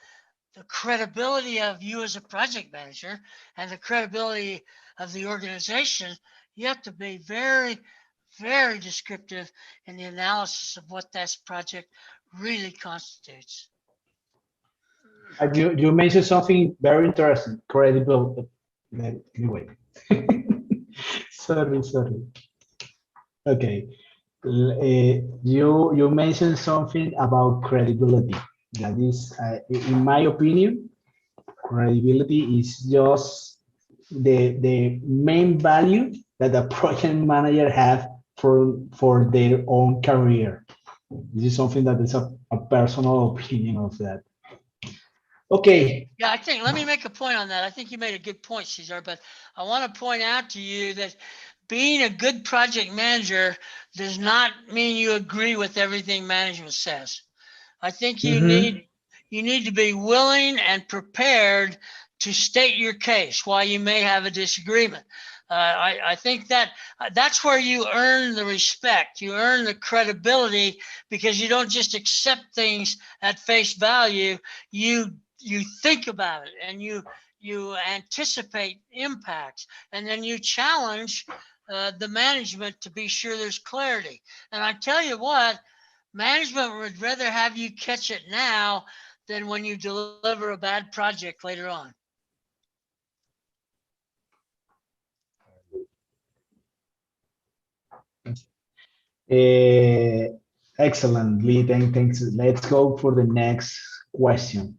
credibility of you as a project manager and the credibility of the organization, you have to be very, very descriptive in the analysis of what that project really constitutes. You mentioned something very interesting, credible. Anyway, sorry. Okay, you mentioned something about credibility. That is, in my opinion, credibility is just the main value that a project manager have for their own career. This is something that is a personal opinion of that. Okay. Yeah, I think, let me make a point on that. I think you made a good point, Cesar, but I want to point out to you that being a good project manager does not mean you agree with everything management says. I think you need to be willing and prepared to state your case while you may have a disagreement. I think that's where you earn the respect, you earn the credibility, because you don't just accept things at face value. You think about it, and you anticipate impacts, and then you challenge the management to be sure there's clarity. And I tell you what, management would rather have you catch it now than when you deliver a bad project later on. Excellent, Lee. Thanks. Let's go for the next question.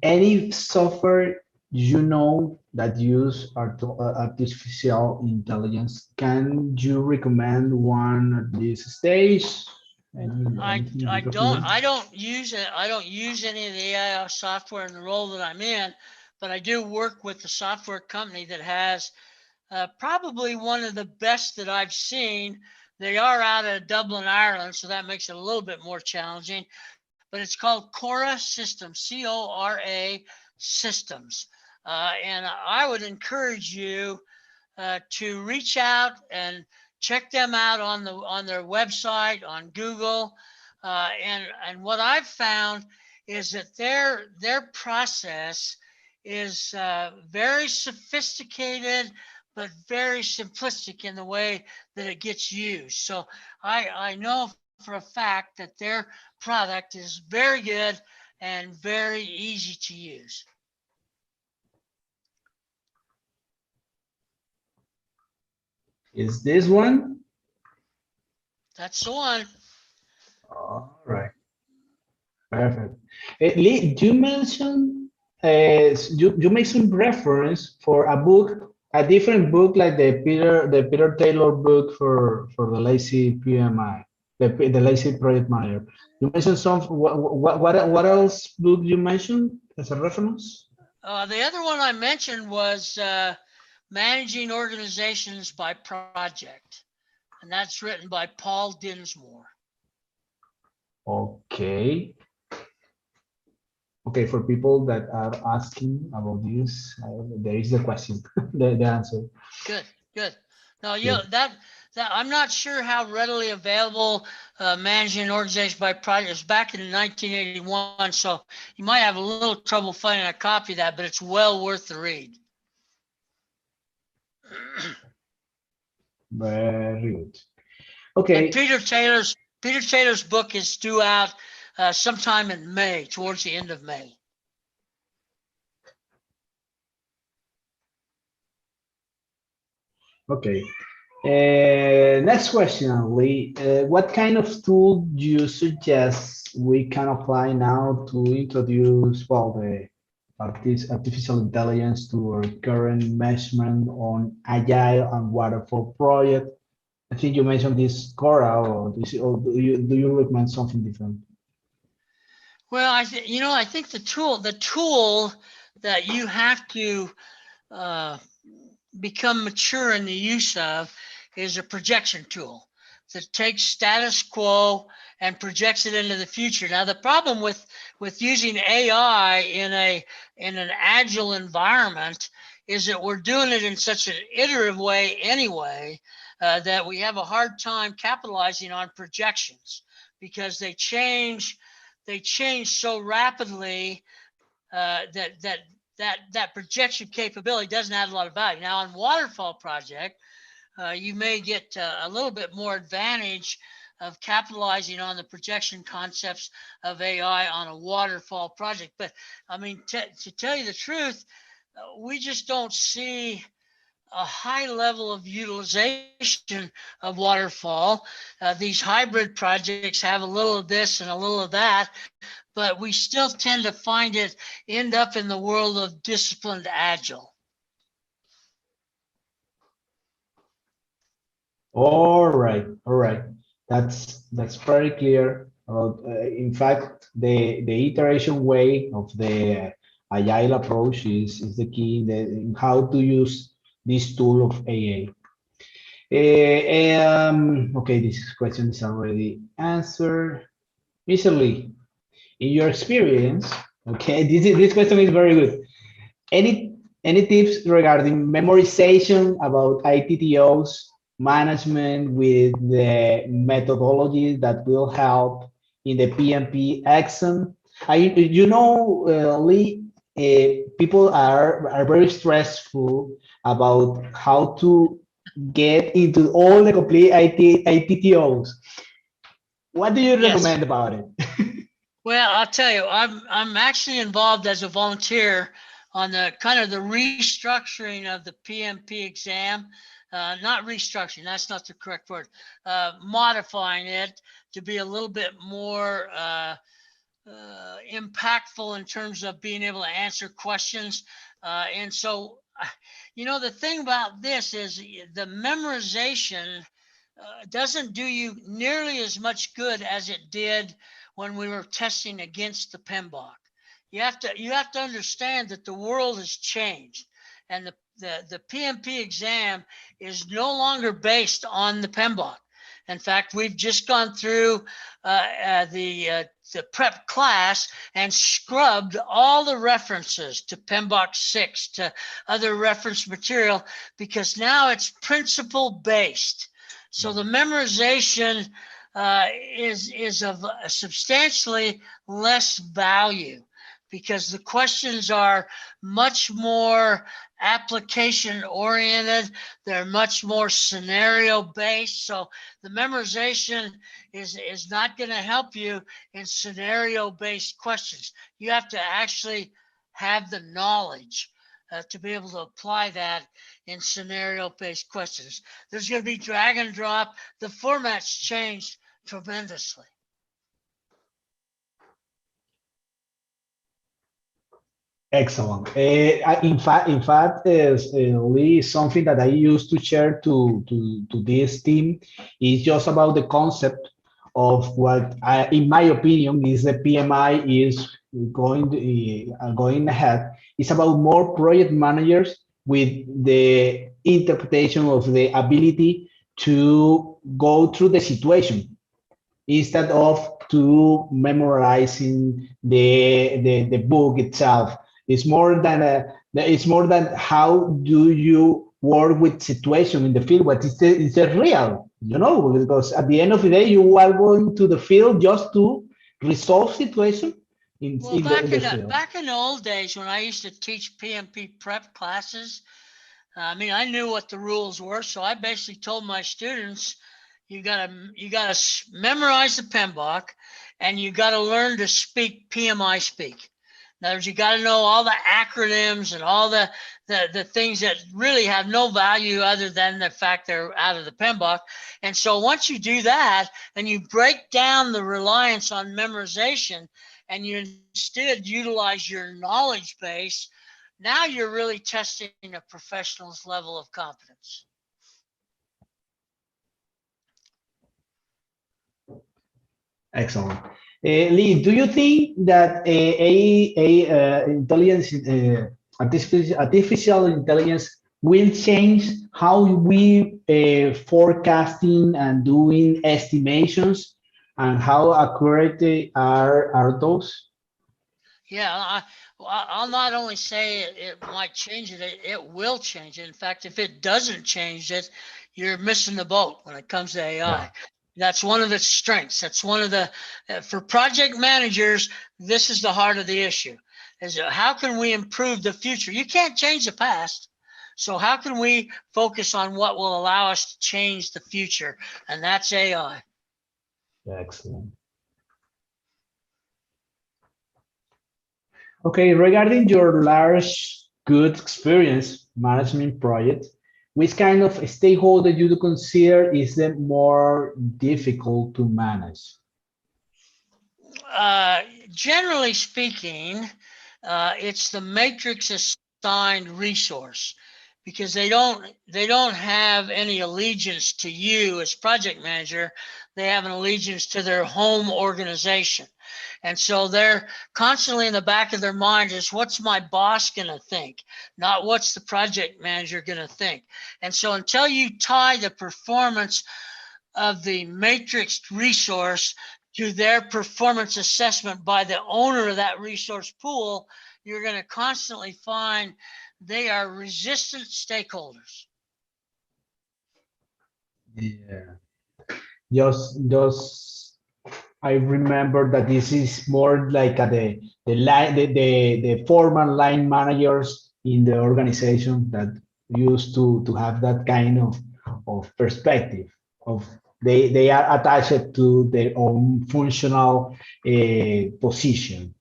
Any software you know that use artificial intelligence? Can you recommend one at this stage? I don't use it. I don't use any of the AI software in the role that I'm in, but I do work with a software company that has probably one of the best that I've seen. They are out of Dublin, Ireland, so that makes it a little bit more challenging. But it's called Cora Systems, C-O-R-A Systems. And I would encourage you to reach out and check them out on their website, on Google. And what I've found is that their process is very sophisticated, but very simplistic in the way that it gets used. So I know for a fact that their product is very good and very easy to use. Is this one? That's the one. All right. Perfect. Lee, you made some reference for a book, a different book like the Peter Taylor book for the lazy PMI, the lazy project manager. You mentioned some. What else book you mentioned as a reference? The other one I mentioned was Managing Organizations by Project, and that's written by Paul Dinsmore. Okay. Okay, for people that are asking about this, there is the question, the answer. Good, good. No, that I'm not sure how readily available Managing an Organization by Project is. Back in 1981, so you might have a little trouble finding a copy of that, but it's well worth the read. Very good. Okay. And Peter Taylor's book is due out sometime in May, towards the end of May. Okay. Next question, Lee. What kind of tool do you suggest we can apply now to introduce, well, the artificial intelligence to our current measurement on agile and waterfall project? I think you mentioned this Cora, or do you recommend something different? Well, I think the tool that you have to become mature in the use of is a projection tool that takes status quo and projects it into the future. Now, the problem with using AI in an agile environment is that we're doing it in such an iterative way anyway, that we have a hard time capitalizing on projections because they change so rapidly that projection capability doesn't add a lot of value. Now, on waterfall project, you may get a little bit more advantage of capitalizing on the projection concepts of AI on a waterfall project. But I mean, to tell you the truth, we just don't see a high level of utilization of waterfall. These hybrid projects have a little of this and a little of that, but we still tend to find it end up in the world of disciplined agile. All right, all right. That's very clear. In fact, the iteration way of the agile approach is the key in how to use this tool of AA. Okay, this question is already answered. Recently, in your experience, okay, this question is very good. Any tips regarding memorization about ITTOs management with the methodologies that will help in the PMP exam? Lee, people are very stressful about how to get into all the complete ITTOs. What do you recommend about it? Well, I'll tell you, I'm actually involved as a volunteer on the kind of the restructuring of the PMP exam. Not restructuring, that's not the correct word. Modifying it to be a little bit more impactful in terms of being able to answer questions. And so, the thing about this is the memorization doesn't do you nearly as much good as it did when we were testing against the PMBOK. You have to understand that the world has changed, and the PMP exam is no longer based on the PMBOK. In fact, we've just gone through the prep class and scrubbed all the references to PMBOK 6, to other reference material, because now it's principle based. So the memorization is of a substantially less value, because the questions are much more application oriented. They're much more scenario based. So the memorization is not going to help you in scenario based questions. You have to actually have the knowledge to be able to apply that in scenario based questions. There's going to be drag and drop. The format's changed tremendously. Excellent. In fact, Lee, something that I used to share to this team is just about the concept of what, in my opinion, is the PMI is going ahead. It's about more project managers with the interpretation of the ability to go through the situation instead of to memorizing the book itself. It's more than how do you work with situation in the field, but it's a real, because at the end of the day, you are going to the field just to resolve situation Well, in the field. back in the old days when I used to teach PMP prep classes, I mean, I knew what the rules were, so I basically told my students, you gotta memorize the PMBOK, and you gotta learn to speak PMI speak. In other words, you got to know all the acronyms and all the things that really have no value other than the fact they're out of the PMBOK. And so once you do that and you break down the reliance on memorization and you instead utilize your knowledge base, now you're really testing a professional's level of competence. Excellent. Lee, do you think that artificial intelligence will change how we forecasting and doing estimations, and how accurate are those? Yeah, I'll not only say it might change it, it will change it. In fact, if it doesn't change it, you're missing the boat when it comes to AI. Yeah. That's one of its strengths. That's one of the, for project managers, this is the heart of the issue, is how can we improve the future? You can't change the past. So how can we focus on what will allow us to change the future? And that's AI. Excellent. Okay, regarding your large, good experience management project, which kind of stakeholder you consider is the more difficult to manage? Generally speaking, it's the matrix assigned resource, because they don't have any allegiance to you as project manager. They have an allegiance to their home organization. And so they're constantly in the back of their mind is, what's my boss going to think? Not what's the project manager going to think. And so until you tie the performance of the matrixed resource to their performance assessment by the owner of that resource pool, you're going to constantly find they are resistant stakeholders. Yeah. Just I remember that this is more like the formal line managers in the organization that used to have that kind of perspective of they are attached to their own functional position.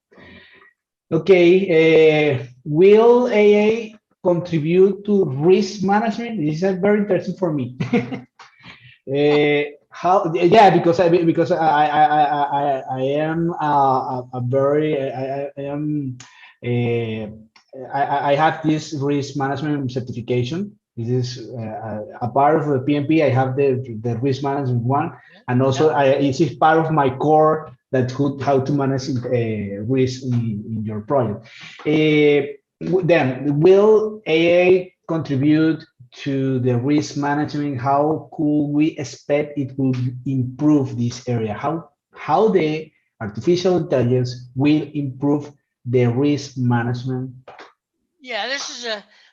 Okay, will AA contribute to risk management? This is very interesting for me. How? Yeah, because I am a very I am I have this risk management certification. This is a part of the PMP. I have the risk management one, and also it is part of my core that how to manage risk in your project. Then will AA contribute to the risk management, how could we expect it will improve this area? How the artificial intelligence will improve the risk management? Yeah, this is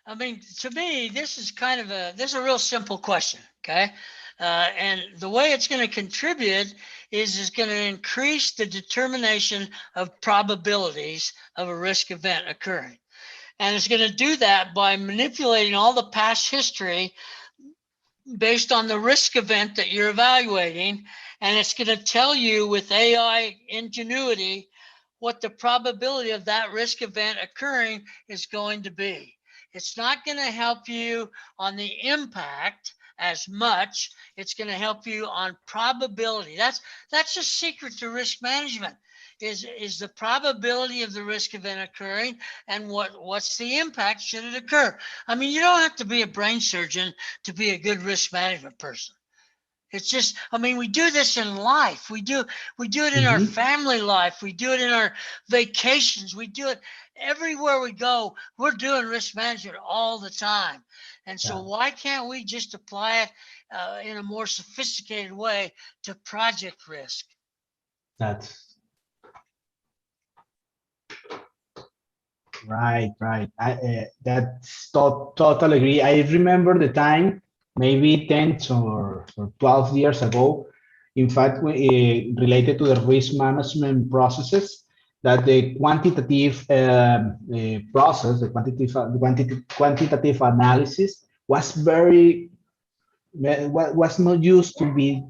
I mean, to me, this is this is a real simple question, okay? And the way it's going to contribute is it's going to increase the determination of probabilities of a risk event occurring. And it's going to do that by manipulating all the past history based on the risk event that you're evaluating. And it's going to tell you with AI ingenuity what the probability of that risk event occurring is going to be. It's not going to help you on the impact as much. It's going to help you on probability. That's a secret to risk management. Is the probability of the risk event occurring, and what's the impact should it occur? I mean, you don't have to be a brain surgeon to be a good risk management person. It's just, I mean, we do this in life. We do it in our family life. We do it in our vacations. We do it everywhere we go. We're doing risk management all the time. And so why can't we just apply it in a more sophisticated way to project risk? That's right, right. That's totally agree. I remember the time, maybe 10 or 12 years ago, in fact, related to the risk management processes, that the quantitative process, the quantitative analysis was very was not used to be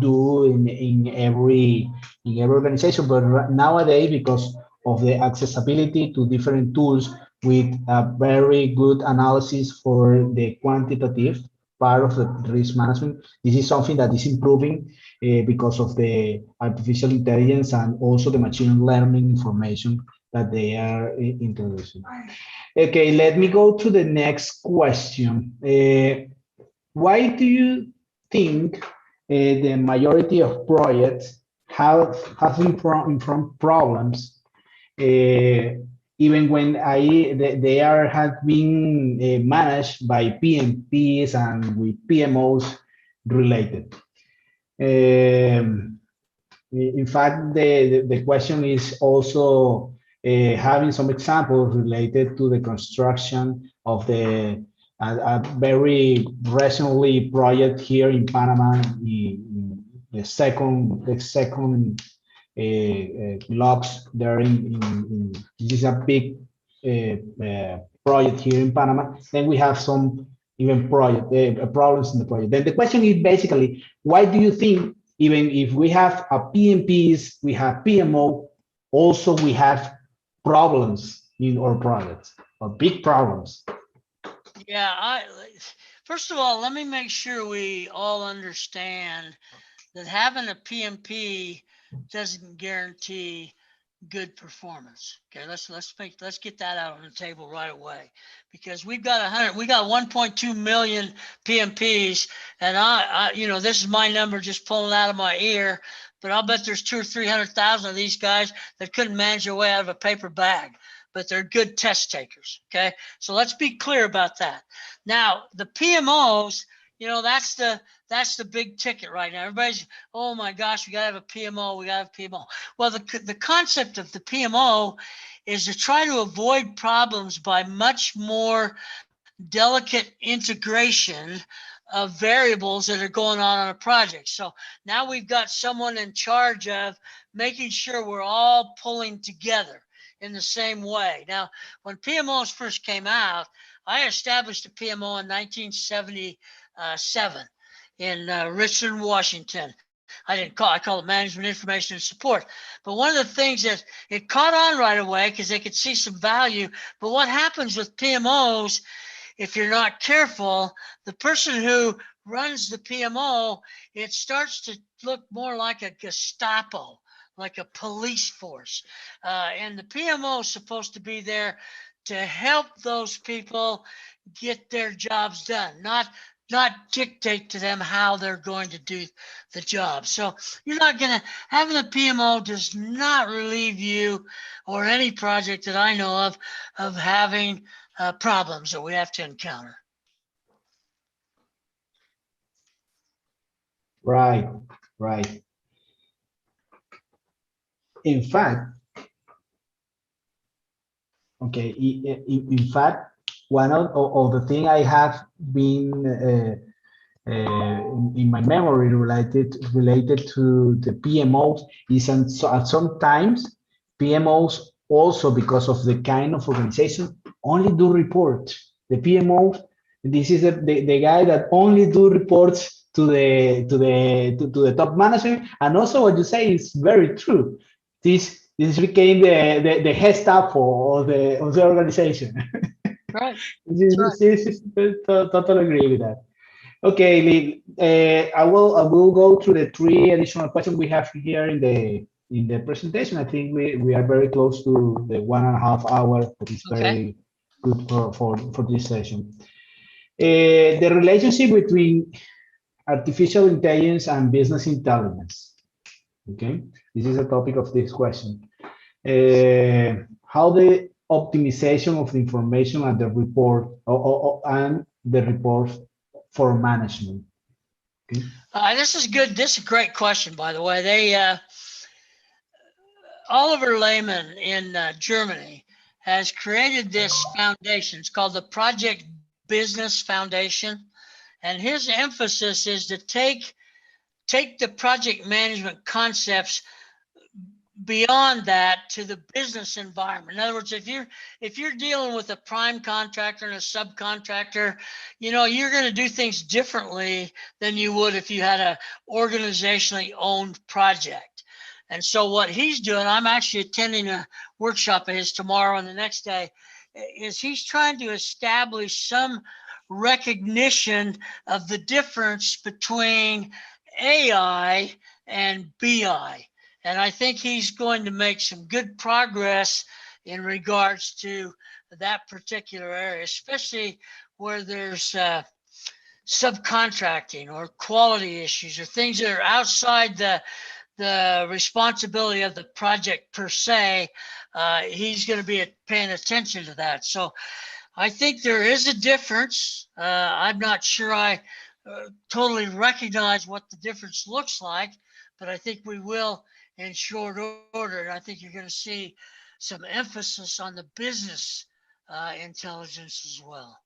do in every organization, but nowadays, because of the accessibility to different tools with a very good analysis for the quantitative part of the risk management, this is something that is improving because of the artificial intelligence and also the machine learning information that they are introducing. Okay, let me go to the next question. Why do you think the majority of projects have in front problems, even when they are have been managed by PMPs and with PMOs related? In fact, the question is also having some examples related to the construction of a very recently project here in Panama, the second blocks there this is a big project here in Panama. Then we have some even problems in the project. Then the question is basically, why do you think even if we have a PMPs, we have PMO, also we have problems in our projects, or big problems? Yeah, first of all, let me make sure we all understand that having a PMP doesn't guarantee good performance. Okay, let's get that out on the table right away, because we got 1.2 million PMPs, and I this is my number just pulling out of my ear, but I'll bet there's 200,000 or 300,000 of these guys that couldn't manage their way out of a paper bag, but they're good test takers. Okay, so let's be clear about that. Now the PMOs, that's the big ticket right now. Everybody's, oh my gosh, we got to have a PMO. We got to have a PMO. Well, the concept of the PMO is to try to avoid problems by much more delicate integration of variables that are going on a project. So now we've got someone in charge of making sure we're all pulling together in the same way. Now, when PMOs first came out, I established a PMO in 1977 in Richland, Washington. I call it Management Information and Support. But one of the things that it caught on right away because they could see some value. But what happens with PMOs, if you're not careful, the person who runs the PMO, it starts to look more like a Gestapo, like a police force. And the PMO is supposed to be there to help those people get their jobs done, not dictate to them how they're going to do the job. So you're not going to, having a PMO does not relieve you or any project that I know of having problems that we have to encounter. Right, right. In fact, okay, in fact, one of the thing I have been in my memory related to the PMOs is at sometimes PMOs also because of the kind of organization only do reports. The PMOs, this is the guy that only do reports to the top management, and also what you say is very true. This became the head staff of the organization. Right. That's right. This totally agree with that. Okay, Lee, I will go through the three additional questions we have here in the presentation. I think we are very close to the 1.5 hours, which is Okay. very good for this session. The relationship between artificial intelligence and business intelligence. Okay, this is the topic of this question. How the optimization of the information and the report and the report for management. Okay. This is good. This is a great question, by the way. Oliver Lehmann in Germany has created this foundation. It's called the Project Business Foundation. And his emphasis is to take the project management concepts beyond that to the business environment. In other words, if you're dealing with a prime contractor and a subcontractor, you're going to do things differently than you would if you had a organizationally owned project. And so what he's doing, I'm actually attending a workshop of his tomorrow and the next day, is he's trying to establish some recognition of the difference between AI and BI. And I think he's going to make some good progress in regards to that particular area, especially where there's subcontracting or quality issues or things that are outside the responsibility of the project per se. He's going to be paying attention to that. So I think there is a difference. I'm not sure I totally recognize what the difference looks like, but I think we will in short order. And I think you're going to see some emphasis on the business intelligence as well.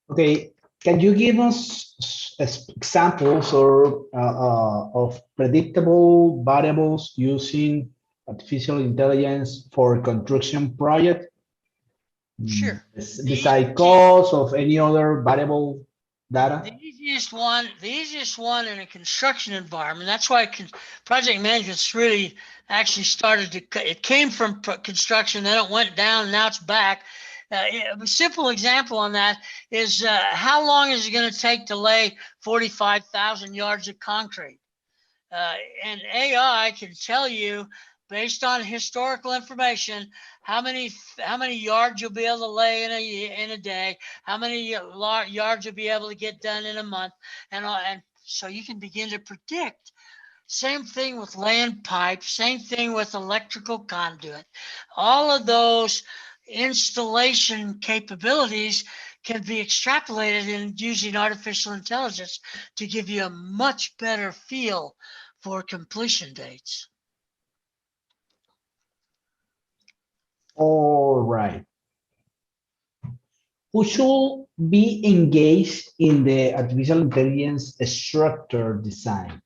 Okay, can you give us examples or of predictable variables using artificial intelligence for construction project? Sure. Beside cost of any other variable data? The easiest one in a construction environment. That's why project management's really actually started to. It came from construction, then it went down, now it's back. A simple example on that is how long is it going to take to lay 45,000 yards of concrete? And AI can tell you based on historical information how many yards you'll be able to lay in a day, how many yards you'll be able to get done in a month, and so you can begin to predict. Same thing with laying pipe, same thing with electrical conduit. All of those installation capabilities can be extrapolated in using artificial intelligence to give you a much better feel for completion dates. All right. Who should be engaged in the artificial intelligence structure design?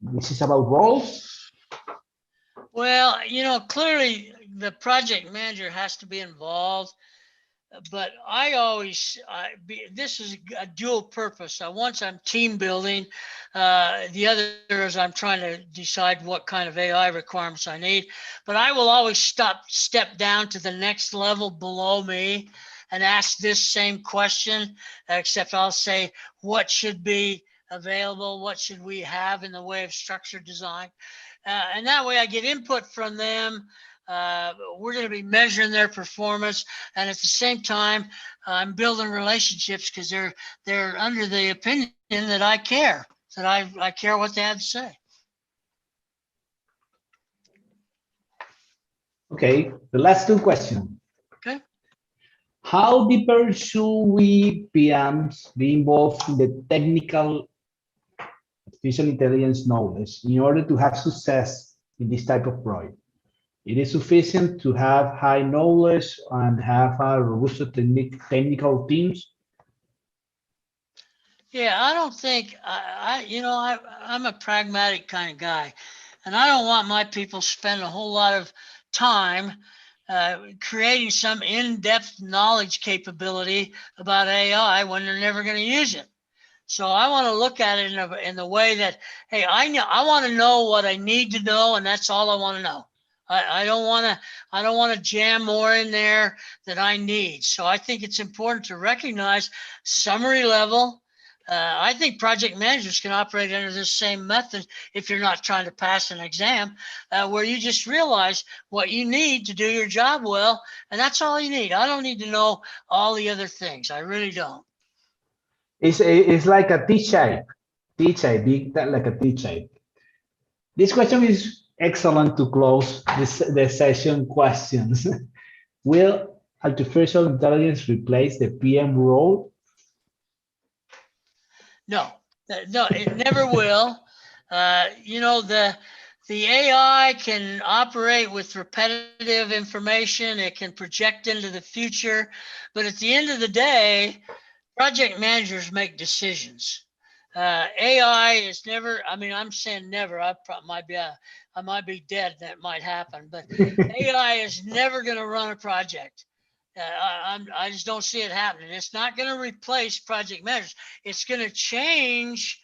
This is about roles. Well, clearly the project manager has to be involved, but this is a dual purpose. Once I'm team building, the other is I'm trying to decide what kind of AI requirements I need, but I will always step down to the next level below me and ask this same question, except I'll say, what should be available? What should we have in the way of structured design? And that way I get input from them. We're going to be measuring their performance, and at the same time, I'm building relationships because they're under the opinion that I care, that I care what they have to say. Okay, the last two questions. Okay. How deeper should we PMs be involved in the technical artificial intelligence knowledge in order to have success in this type of project? It is sufficient to have high knowledge and have a robust technical teams. Yeah, I don't think I'm a pragmatic kind of guy, and I don't want my people spend a whole lot of time creating some in-depth knowledge capability about AI when they're never going to use it. So I want to look at it in the way that, hey, I want to know what I need to know, and that's all I want to know. I don't want to jam more in there than I need. So I think it's important to recognize summary level. I think project managers can operate under this same method if you're not trying to pass an exam, where you just realize what you need to do your job well, and that's all you need. I don't need to know all the other things. I really don't. It's like a T-shape, big like a T-shape. This question is excellent to close the session questions. Will artificial intelligence replace the PM role? No, no, it never will. The AI can operate with repetitive information. It can project into the future, but at the end of the day, project managers make decisions. AI is never. I mean, I'm saying never. I might be dead. That might happen, but AI is never going to run a project. I just don't see it happening. It's not going to replace project managers. It's going to change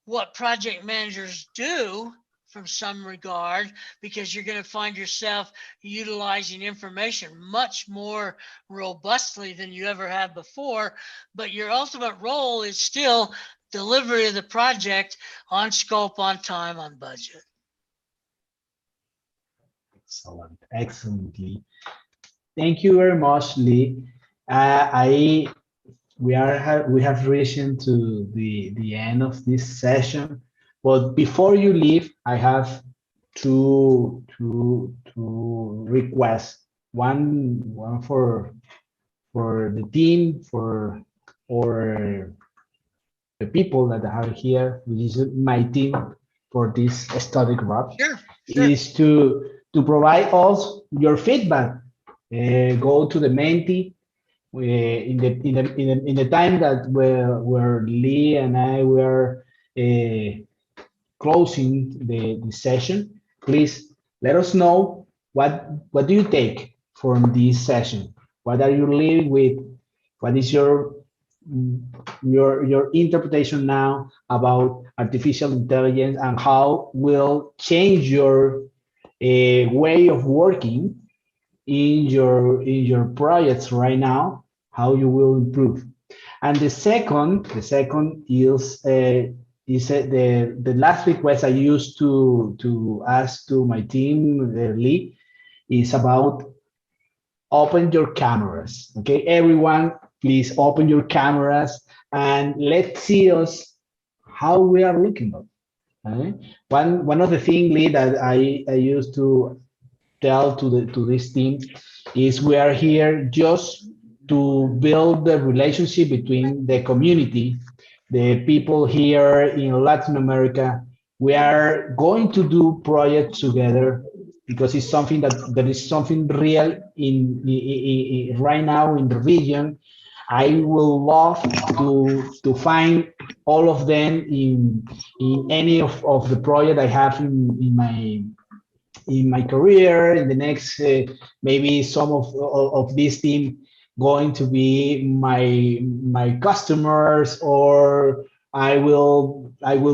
what project managers do from some regard, because you're going to find yourself utilizing information much more robustly than you ever have before. But your ultimate role is still delivery of the project on scope, on time, on budget. Excellent, excellently. Thank you very much, Lee. I we have reached to the end of this session. But before you leave, I have two requests. One for the team, for or the people that are here, which is my team for this study group, Sure, sure. is to provide us your feedback. Go to the Menti in the time that where Lee and I were closing the session. Please let us know what do you take from this session. What are you leaving with? What is your interpretation now about artificial intelligence and how will change your way of working in your projects right now, how you will improve. And the second is the last request I used to ask to my team, Lee, is about open your cameras. Okay, everyone, please open your cameras and let's see us how we are looking at. Okay? One of the things, Lee, that I used to tell to this team is we are here just to build the relationship between the community, the people here in Latin America. We are going to do projects together because it's something that is something real right now in the region. I will love to find all of them in any of the project I have in my career in the next maybe some of this team going to be my customers, or I will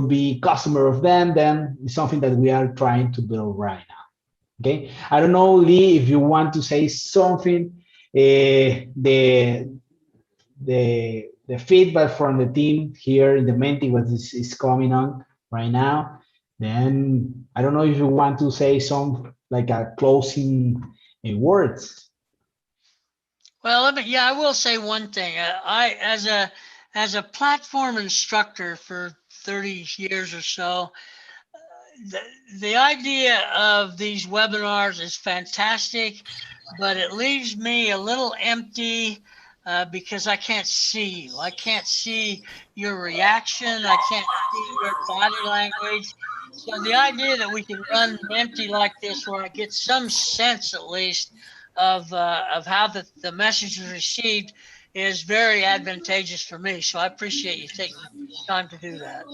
be customer of them. Then it's something that we are trying to build right now. Okay, I don't know, Lee, if you want to say something. The feedback from the team here in the Menti what is coming on right now. Then I don't know if you want to say some like a closing words. Well, I will say one thing. I as a platform instructor for 30 years or so, the, the idea of these webinars is fantastic. but it leaves me a little empty because I can't see you. I can't see your reaction. I can't see your body language. So the idea that we can run empty like this, where I get some sense at least of how the message is received, is very advantageous for me. So I appreciate you taking time to do that.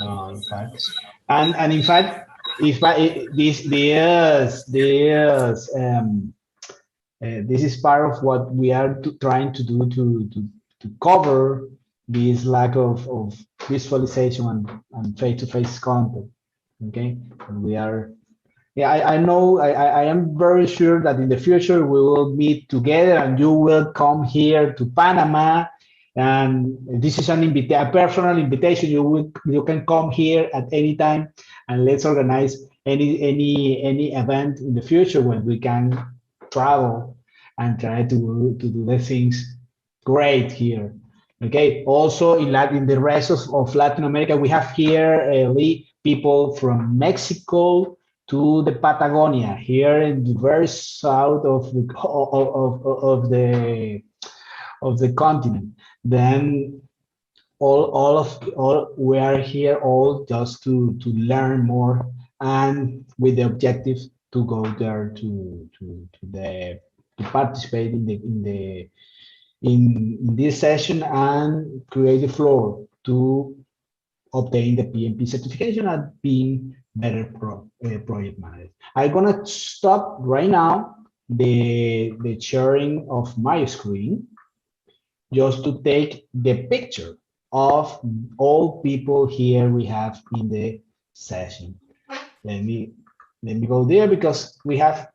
In fact, and in fact, if I, this is part of what we are trying to do to cover this lack of visualization and face-to-face contact. Okay, and we are. Yeah, I know. I am very sure that in the future we will meet together, and you will come here to Panama. And this is a personal invitation. You can come here at any time, and let's organize any event in the future when we can travel and try to do the things great here. Okay. Also, in the rest of Latin America, we have here people from Mexico to the Patagonia, here in the very south of the continent. Then all we are here all just to learn more and with the objective to go there to participate in this session and create a floor to obtain the PMP certification and being better project manager. I'm gonna stop right now the sharing of my screen just to take the picture of all people here we have in the session. Let me go there because we have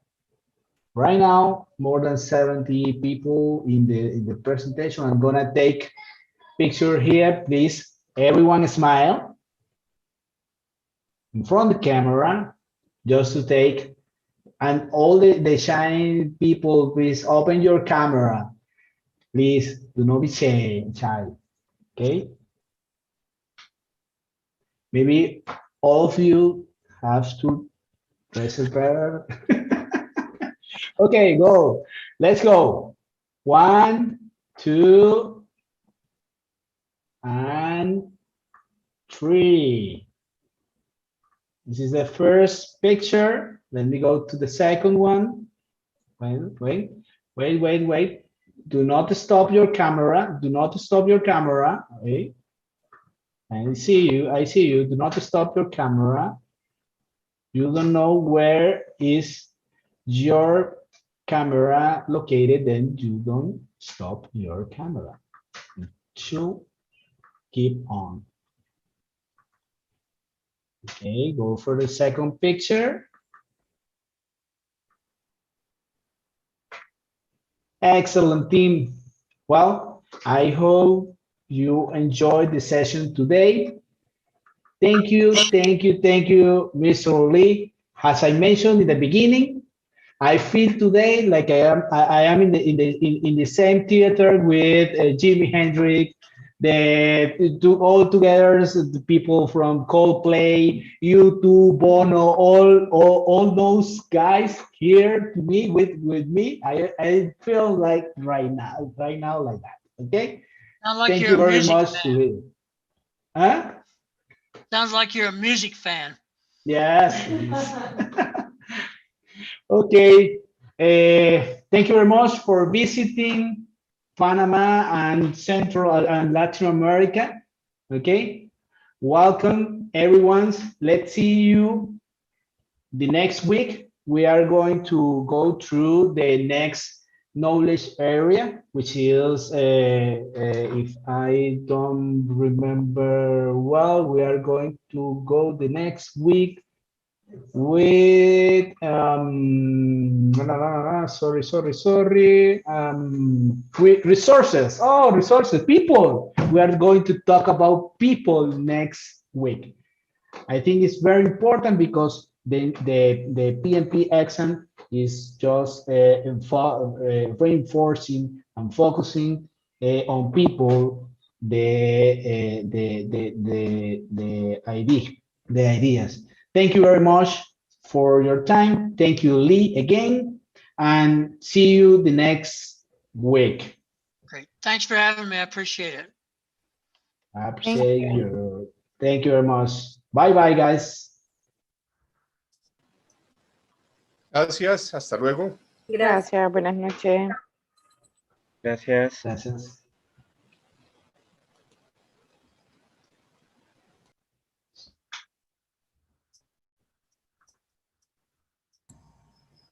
right now more than 70 people in the presentation. I'm gonna take picture here, please. Everyone smile in front of the camera just to take, and all the shy people, please open your camera. Please do not be shy. Okay? Maybe all of you have to press it better. Okay, go. Let's go. 1, 2, and 3. This is the first picture. Let me go to the second one. Wait. Do not stop your camera. Do not stop your camera. Okay. I see you. Do not stop your camera. You don't know where is your camera located, then you don't stop your camera. To keep on. Okay, go for the second picture. Excellent, team. Well, I hope you enjoyed the session today. Thank you, Mr. Lee. As I mentioned in the beginning, I feel today like I am in the same theater with Jimi Hendrix, all together the people from Coldplay, U2, Bono, all those guys here to me with me. I feel like right now like that. Okay. Sounds like Thank you're you a very music much. fan. Huh? Sounds like you're a music fan. Yes. Okay. Thank you very much for visiting Panama and Central and Latin America. Okay. Welcome, everyone. Let's see you the next week. We are going to go through the next knowledge area, which is, if I don't remember well, we are going to go the next week with sorry with resources. Oh, resources, people. We are going to talk about people next week. I think it's very important because the PMP exam is just reinforcing and focusing on people the ideas. Thank you very much for your time. Thank you, Lee, again. and see you the next week. Great. Thanks for having me. I appreciate it. I appreciate you. Thank you very much. Bye bye, guys. Gracias, hasta luego. Gracias, buenas noches. Gracias. Gracias.